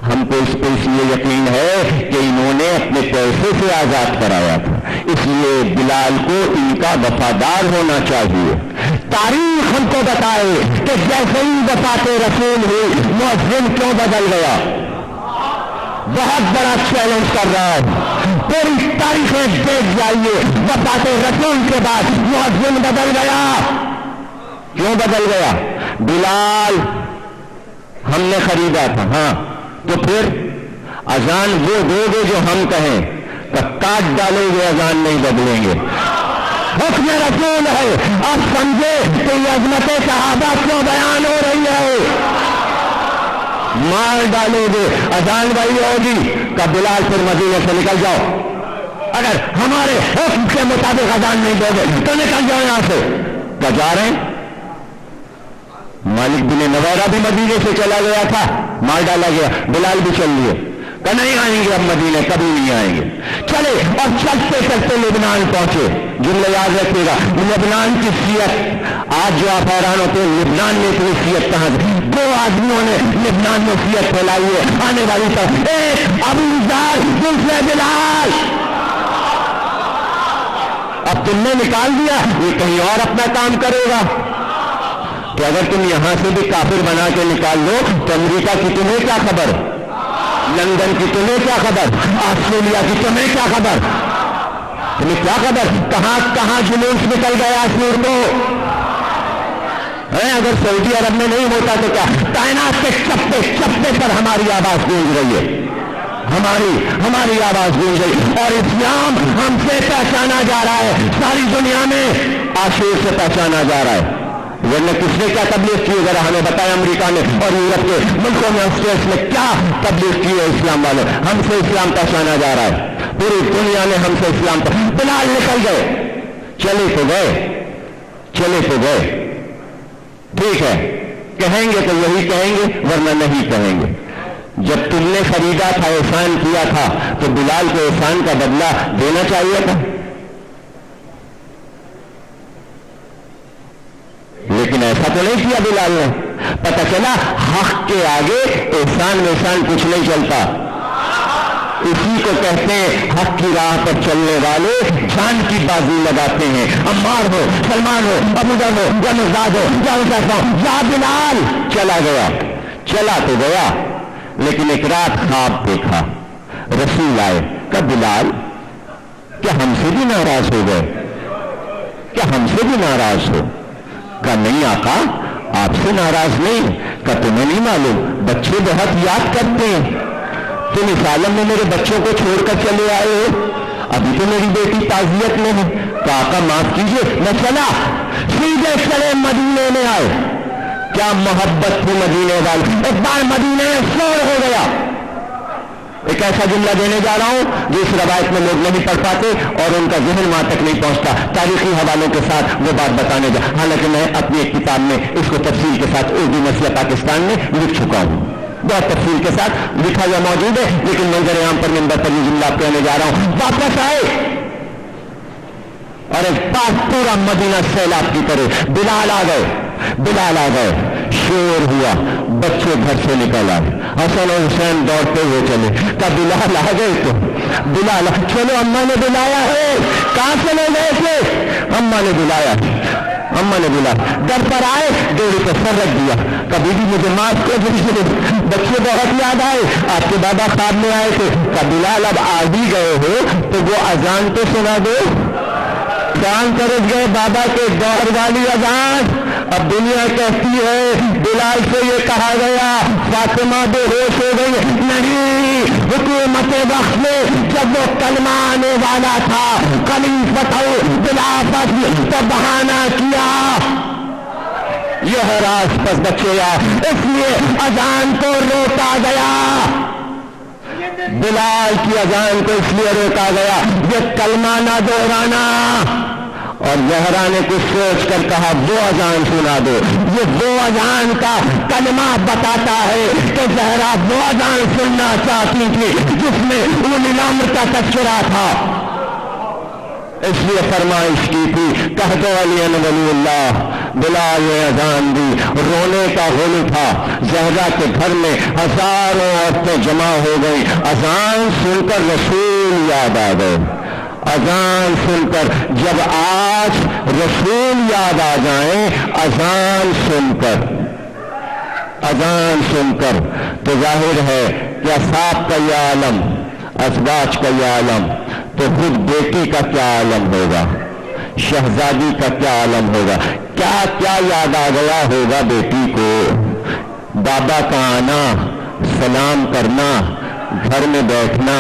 ہم کو اس پہ اس لیے یقین ہے کہ انہوں نے اپنے پیسے سے آزاد کرایا تھا، اس لیے بلال کو ان کا وفادار ہونا چاہیے۔ تاریخ ہم کو بتائے کہ جیسے ہی وفات رسول ہوئی مؤذن کیوں بدل گیا۔ بہت بڑا چیلنج کر رہا ہے، پوری تاریخیں دیکھ جائیے، وفات رسول کے بعد مؤذن بدل گیا۔ کیوں بدل گیا؟ بلال ہم نے خریدا تھا، ہاں تو پھر اذان وہ دو گے جو ہم کہیں، کہ کاٹ ڈالیں گے اذان نہیں بدلیں گے۔ حکم رسول ہے، اب سمجھے کہ یہ عظمت صحابہ کیوں بیان ہو رہی ہے۔ مار ڈالو گے اذان وہی ہوگی کہ بلال پھر مدینے سے نکل جاؤ، اگر ہمارے حکم کے مطابق اذان نہیں دو گے تو نکل جاؤ یہاں سے۔ کیا جا رہے ہیں؟ مالک بن نویرہ بھی مدینے سے چلا گیا تھا، مار ڈالا گیا، بلال بھی چل لیے کہ نہیں آئیں گے اب مدینے، کبھی نہیں آئیں گے۔ چلے اور چلتے چلتے لبنان پہنچے۔ جملہ یاد رکھیے گا، لبنان کی سیرت آج جو آپ حیران ہوتے ہیں لبنان میں اتنی سیرت کہاں سے؟ دو آدمیوں نے لبنان میں سیرت پھیلائی ہے آنے والی طرف، ایک ابو ذر دوسرے بلال۔ اب تم نے نکال دیا، یہ کہیں اور اپنا کام کرے گا، تو اگر تم یہاں سے بھی کافر بنا کے نکال لو تو امریکہ کی تمہیں کیا خبر؟ لندن کی تمہیں کیا خبر، آسٹریلیا کی تمہیں کیا خبر، تمہیں کیا خبر کہاں کہاں جلوس نکل گیا سور کو. اگر سعودی عرب میں نہیں ہوتا تو کیا کائنات کے چپے چپے پر ہماری آواز گونج رہی ہے، ہماری آواز گونج رہی، اور اسلام ہم سے پہچانا جا رہا ہے، ساری دنیا میں عاشور سے پہچانا جا رہا ہے. ورنہ کس نے کیا تبلیغ کی ذرا ہمیں بتایا، امریکہ میں اور یورپ کے ملکوں میں اسٹیٹس میں کیا تبلیغ کی ہے اسلام والوں، ہم سے اسلام پہچانا جا رہا ہے، پوری دنیا میں ہم سے اسلام. بلال نکل گئے، چلے تو گئے، ٹھیک ہے کہیں گے تو یہی کہیں گے ورنہ نہیں کہیں گے. جب تم نے خریدا تھا، احسان کیا تھا، تو بلال کو احسان کا بدلہ دینا چاہیے تھا. لیکن ایسا تو نہیں کیا بلال نے. پتہ چلا حق کے آگے احسان وحسان کچھ نہیں چلتا. اسی کو کہتے ہیں حق کی راہ پر چلنے والے جان کی بازی لگاتے ہیں. عمار ہو، سلمان ہو، ابو ذر ہو، یا مقداد ہو، یا بلال. چلا تو گیا، لیکن ایک رات خواب دیکھا، رسول آئے، کہ بلال کیا ہم سے بھی ناراض ہو گئے، کیا ہم سے بھی ناراض ہو؟ کہ نہیں آقا آپ سے ناراض نہیں. کہ تمہیں نہیں معلوم بچے بہت یاد کرتے ہیں، تم اس عالم میں میرے بچوں کو چھوڑ کر چلے آئے ہو، ابھی تو میری بیٹی تعزیت میں ہے. تو آقا معاف کیجئے، میں چلا. سیدھے چلے مدینے میں آئے. کیا محبت تھی مدینے والی. ایک بار مدینے میں شور ہو گیا. ایک ایسا جملہ دینے جا رہا ہوں جو اس روایت میں لوگ نہیں پڑھ پاتے اور ان کا ذہن وہاں تک نہیں پہنچتا. تاریخی حوالوں کے ساتھ وہ بات بتانے جا، حالانکہ میں اپنی ایک کتاب میں اس کو تفصیل کے ساتھ اردو مسئلہ پاکستان میں لکھ چکا ہوں، بہت تفصیل کے ساتھ لکھا ہوا موجود ہے، لیکن منظر عام پر منبر پر یہ جملہ کہنے جا رہا ہوں. واپس آئے اور ایک بار پورا مدینہ سیلاب کی طرح بلال آ گئے. شور ہوا، بچے گھر سے نکل آئے، حسن اور حسین دوڑتے ہوئے چلے. کہا بلال آ گئے تو بلال، چلو اماں نے بلایا ہے. کہاں چلے گئے تھے؟ اماں نے بلایا. در پر آئے، ڈوری پہ سر رکھ دیا. کبھی بھی مجھے معاف کر دیجیے، بچے بہت یاد آئے، آپ کے بابا خواب میں آئے تھے. کہ بلال اب آ بھی گئے ہو تو وہ اذان تو سنا دو. کان طرف گئے بابا کے دور والی اذان. اب دنیا کہتی ہے بلال سے یہ کہا گیا فاطمہ بے ہوش ہو گئی. نہیں، حکومت وقت میں جب وہ کلمہ آنے والا تھا، خلیفت خلافت تو بہانہ کیا یہ راز پس بچے، اس لیے اذان کو روکا گیا. بلال کی اذان کو اس لیے روکا گیا یہ کلمہ نہ دہرانا. اور زہرا نے کچھ سوچ کر کہا وہ اذان سنا دو. یہ وہ اذان کا کلمہ بتاتا ہے کہ زہرا وہ اذان سننا چاہتی تھی جس میں اولی الامر کا تذکرہ تھا، اس لیے فرمائش کی تھی کہہ دو علی ولی اللہ. بلال نے اذان دی. رونے کا غل تھا. زہرا کے گھر میں ہزاروں عورتیں جمع ہو گئی. اذان سن کر رسول یاد آ گئے. اذان سن کر، جب آج رسول یاد آ جائیں اذان سن کر تو ظاہر ہے کہ اصحاب کا یہ عالم، ازواج کا یہ عالم، تو خود بیٹی کا کیا عالم ہوگا، شہزادی کا کیا عالم ہوگا. کیا کیا یاد آ گیا ہوگا بیٹی کو. بابا کا آنا، سلام کرنا، گھر میں بیٹھنا،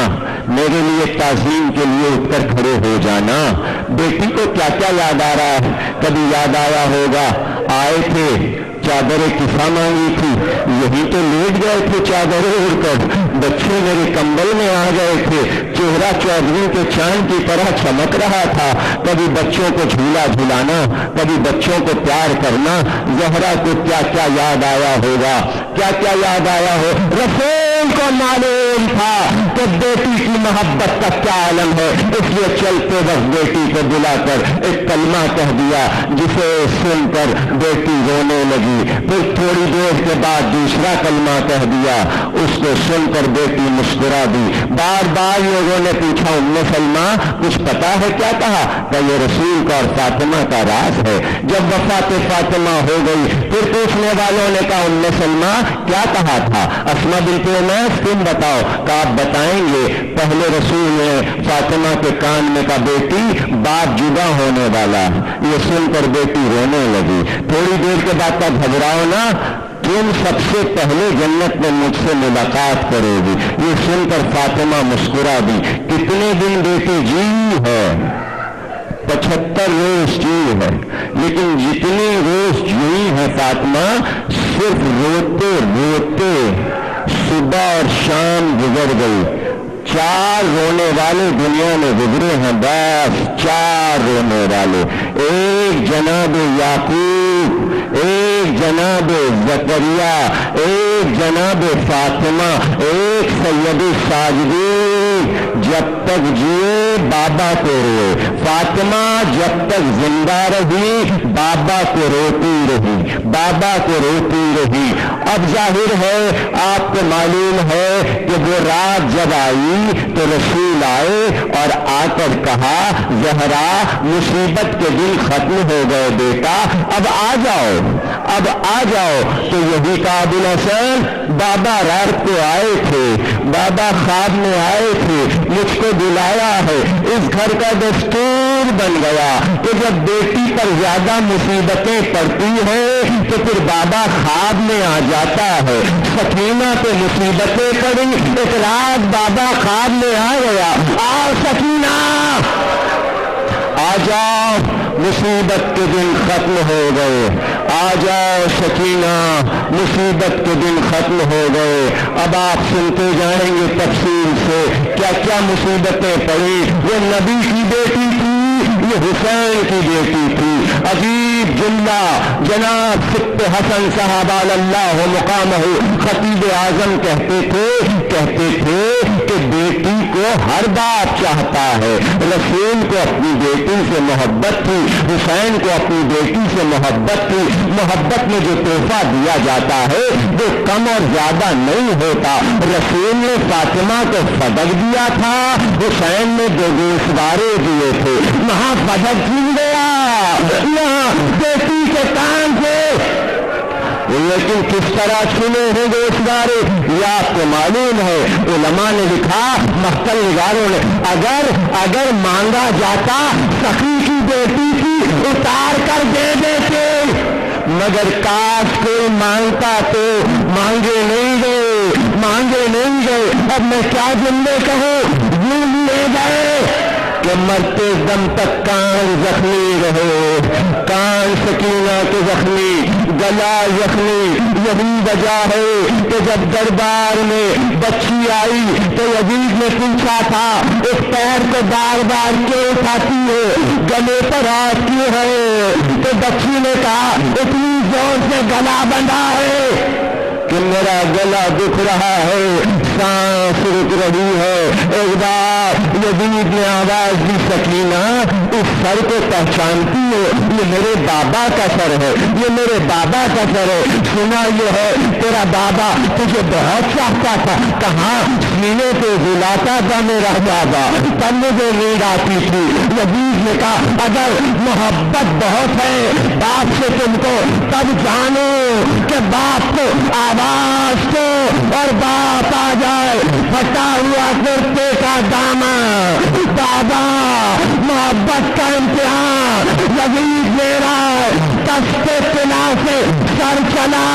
میرے لیے تعظیم کے لیے اٹھ کر کھڑے ہو جانا. بیٹی کو کیا کیا یاد آ رہا ہے. کبھی یاد آیا ہوگا آئے تھے، چادر کسا مانگی تھی، یہی تو لیٹ گئے تھے چادر اوڑھ کر، بچے میرے کمبل میں آ گئے تھے، چہرہ چودھری کے چاند کی طرح چمک رہا تھا. کبھی بچوں کو جھولا جھلانا، کبھی بچوں کو پیار کرنا. زہرا کو کیا کیا یاد آیا ہوگا، کیا کیا یاد آیا ہو. رسول کو معلوم تھا کہ بیٹی کی محبت کا کیا عالم ہے، اس لیے چلتے وقت بیٹی کو بلا کر ایک کلمہ کہہ دیا جسے سن کر بیٹی رونے لگی. پھر تھوڑی دیر کے بعد دوسرا کلمہ کہہ دیا، اس کو سن کر بیٹی مسکرا دی. بار بار لوگوں نے پوچھا ام سلمہ کچھ پتا ہے کیا کہا؟ کہ یہ رسول کا اور فاطمہ کا راز ہے. جب وفات فاطمہ ہو گئی پھر پوچھنے والوں نے کہا ام سلمہ کیا کہا تھا؟ اسما بنت عمیر بتائیں؟ تم بتاؤ کہ آپ بتائیں گے پہلے رسول نے فاطمہ کے کان میں کہا بیٹی باپ جدا ہونے والا ہے. یہ سن کر بیٹی رونے لگی. تھوڑی دیر کے بعد کا گھبراؤ نا، تم سب سے پہلے جنت میں مجھ سے ملاقات کرو گی. یہ سن کر فاطمہ مسکرا دی. کتنے دن بیٹی جی ہے؟ 75 روز جی ہے. لیکن جتنی روز جی ہے فاطمہ، صرف روتے روتے صبح اور شام گزر گئی. 4 رونے والے دنیا میں گزرے ہیں، بس 4 رونے والے. ایک جناب یعقوب، ایک جناب زکریا، ایک جناب فاطمہ، ایک سید ساجدین. جب تک جیے بابا کو روئے. فاطمہ جب تک زندہ رہی بابا کو روتی رہی، بابا کو روتی رہی. اب ظاہر ہے آپ کو معلوم ہے کہ وہ رات جب آئی تو رسول آئے اور آ کر کہا زہرا مصیبت کے دن ختم ہو گئے بیٹا، اب آ جاؤ، اب آ جاؤ. تو یہی کہا ابو الحسن بابا رات کو آئے تھے، بابا خواب میں آئے تھے، مجھ کو بلایا ہے. اس گھر کا دستور بن گیا کہ جب بیٹی پر زیادہ مصیبتیں پڑتی ہیں تو پھر بابا خواب میں آ جاتا ہے. سکینہ پہ مصیبتیں پڑی، ایک رات بابا خواب میں آ گیا. آؤ سکینہ آ جاؤ، مصیبت کے دن ختم ہو گئے. آ جاؤ سکینہ، مصیبت کے دن ختم ہو گئے. اب آپ سنتے جائیں گے تفصیل سے کیا کیا مصیبتیں پڑی. یہ نبی کی بیٹی تھی، یہ حسین کی بیٹی تھی. عجیب جملہ جناب سبط حسن صاحب اللہ مقامہ خطیب اعظم کہتے تھے کہ بیٹی کو ہر باپ چاہتا ہے. رسول کو اپنی بیٹی سے محبت تھی، حسین کو اپنی بیٹی سے محبت تھی. محبت میں جو تحفہ دیا جاتا ہے وہ کم اور زیادہ نہیں ہوتا. رسول نے فاطمہ کو فدق دیا تھا، حسین نے 2 گوشوارے دیے تھے. وہاں فدق چھن گیا، یہاں بیٹی کے کان سے. لیکن کس طرح چھنے ہیں گوشوارے یہ آپ کو معلوم ہے. علماء نے لکھا، مختل نگاروں نے، اگر مانگا جاتا سخی کی بیٹی کی اتار کر دے دیتے، مگر کاش کوئی مانگتا تو مانگے نہیں گئے. اب میں کیا جملے کہوں، یوں لے گئے کہ مرتے دم تک کان زخمی رہے. کان سکینہ کے زخمی، گلا زخمی. یہی وجہ ہے کہ جب دربار میں بچی آئی تو یزید نے پوچھا تھا اس پیر کو بار بار کیوں اٹھاتی ہے، گلے پر ہاتھ کیوں ہے؟ تو بچی نے کہا اتنی زور سے گلا بندھا ہے کہ میرا گلا دکھ رہا ہے، سانس رک رہی ہے. ایک بار یزید نے آواز دی سکینہ اس سر کو پہچانتی ہے؟ یہ میرے بابا کا سر ہے، یہ میرے بابا کا سر ہے. سنا یہ ہے تیرا بابا تجھے بہت چاہتا تھا. کہاں؟ سینے پہ بلاتا تھا میرا بابا، تب مجھے نیند آتی تھی. یزید نے کہا اگر محبت بہت ہے باپ سے تم کو تب جانو کہ باپ کو آواز کو اور باپ آ جائے پھٹا ہوا کرتے کا دامن. بابا محبت کا امتحان یزید میرا دستے پلا سے سر چلا.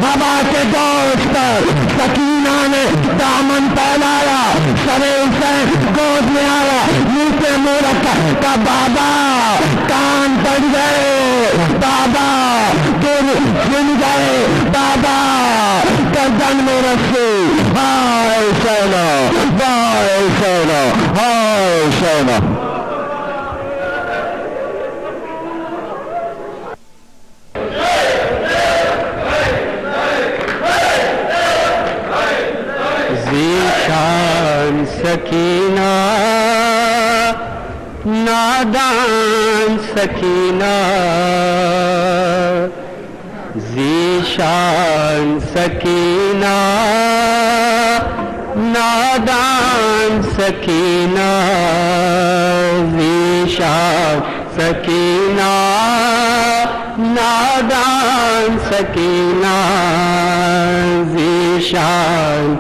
ہوا کے دوست پر سکینہ نے دامن پھیلایا، سر حسین گود میں آیا، منہ پہ منہ رکھا کہ بابا کان پڑ گئے، بابا دل سن گئے، بابا گردن میں رکھے. ہائے سینا، ہائے سینا، ہائے سینا. ذیشان سکینہ نادان سکینہ، ذیشان سکینہ نادان سکینہ، ذیشان سکینہ نادان سکینہ ذیشان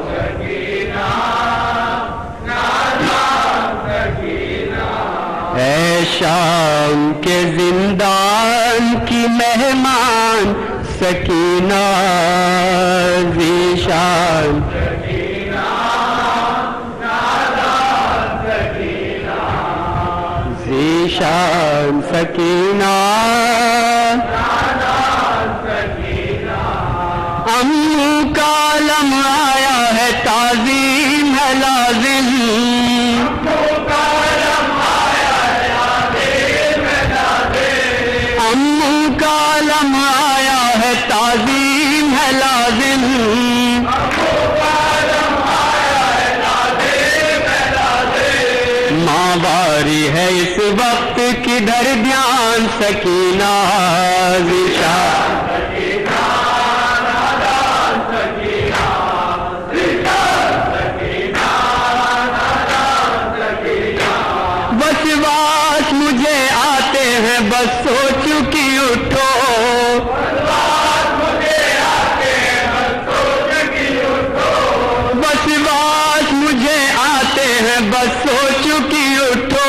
اے شام کے زندان کی مہمان سکینہ ذیشان ذیشان سکینہ امو کا علم آیا ہے تعظیم ہے لازم امو کا علم آیا ہے تعظیم ہے لازم ماں باری ہے اس وقت کدھر دھیان سکینہ ذیشان وسواس مجھے آتے ہیں بس سو چکی اٹھو وسواس مجھے آتے ہیں بس سو چکی اٹھو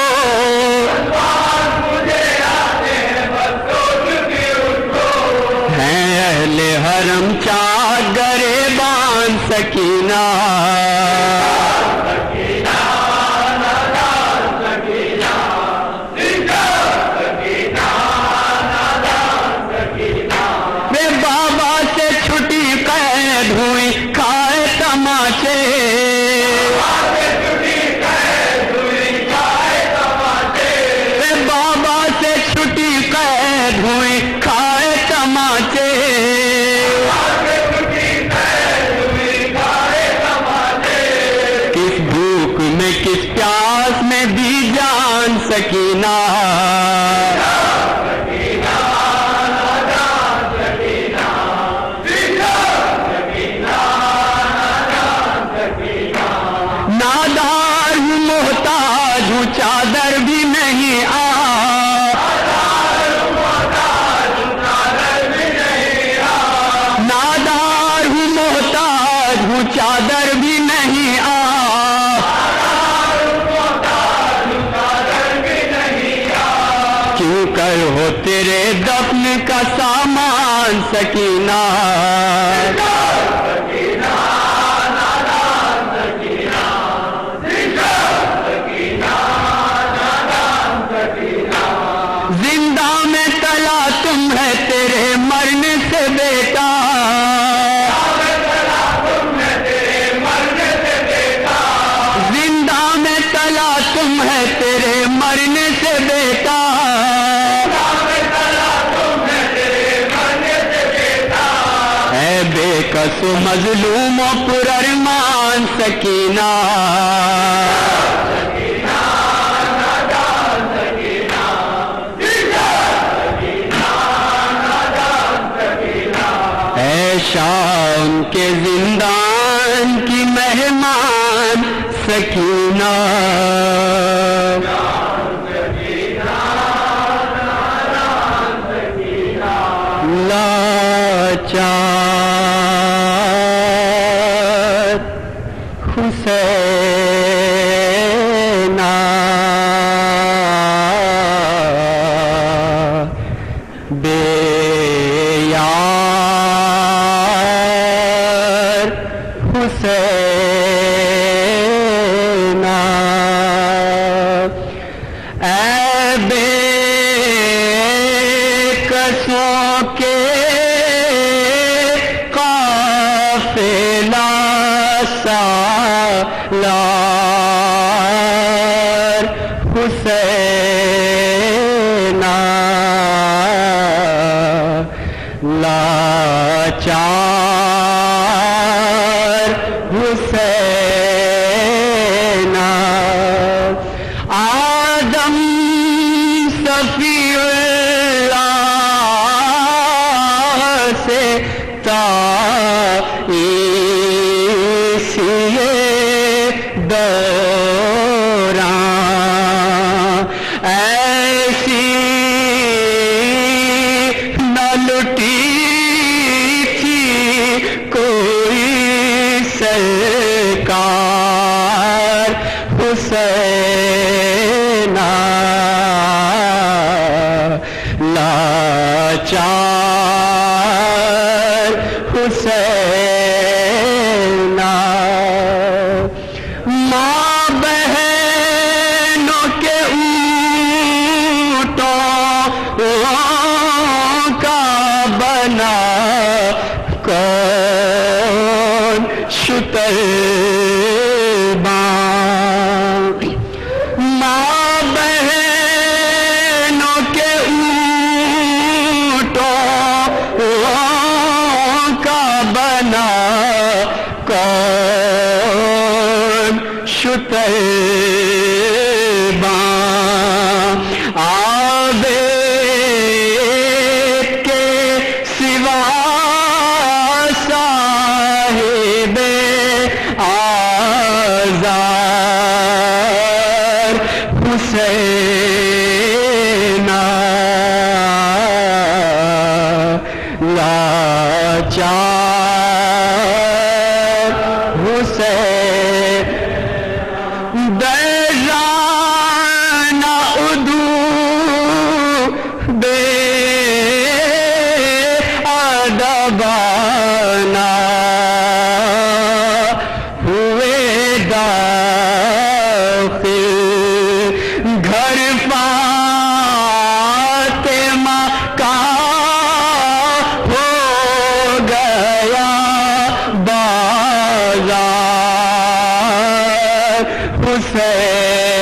ہیں اہل حرم چاک گریبان سکینہ کھائے تماچے بابا سے چھٹی قید ہوئی کھائے تماچے کس بھوک میں کس پیاس میں دی جان سکینہ نادار ہوں محتاج ہوں چادر بھی نہیں نادار ہوں محتاج ہوں چادر بھی نہیں کیوں کر ہو تیرے دفن کا سامان سکینہ زندہ میں تلا تم ہے تیرے مرنے سے بیٹا زندہ میں تلا تم ہے تیرے مرنے سے بیٹا اے بے کس مظلوم و پرارمان سکینہ شام کے زندان کی مہمان سکینہ لاچار حسینہ بے حسینہ اے بے کسوں کے قافلہ سالار حسینہ لاچار حسینہ آدم صفی اللہ سے عیسی دوران ایسی نگہباں عابد کے سوا صاحب آزار حسین لاچار حسین بیرانہ ادو بے ادبانہ ہوئے داخل گھر فاطمہ کا ہو گیا بازار حسین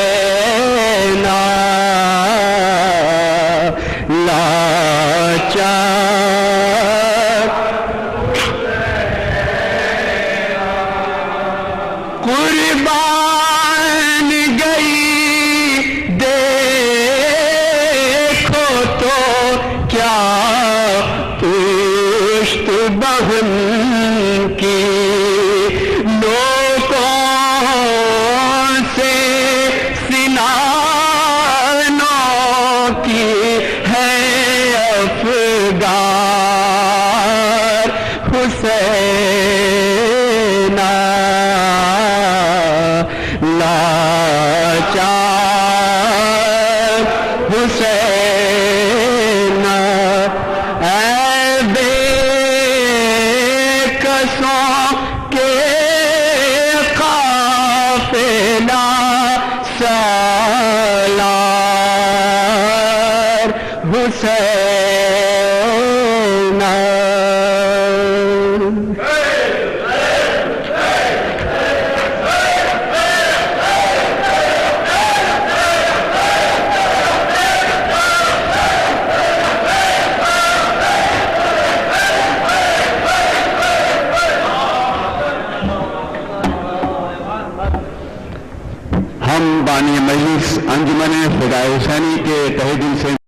لاچار قربان گئی دیکھو تو کیا پشت بہن کی لوگوں سے سنانوں کی ہے افگار حسین لاچار حسین اے بے کسوں کے قافلہ سالار حسین ہم بانی مجلس انجمن فدائے حسینی کے تہہ دل سے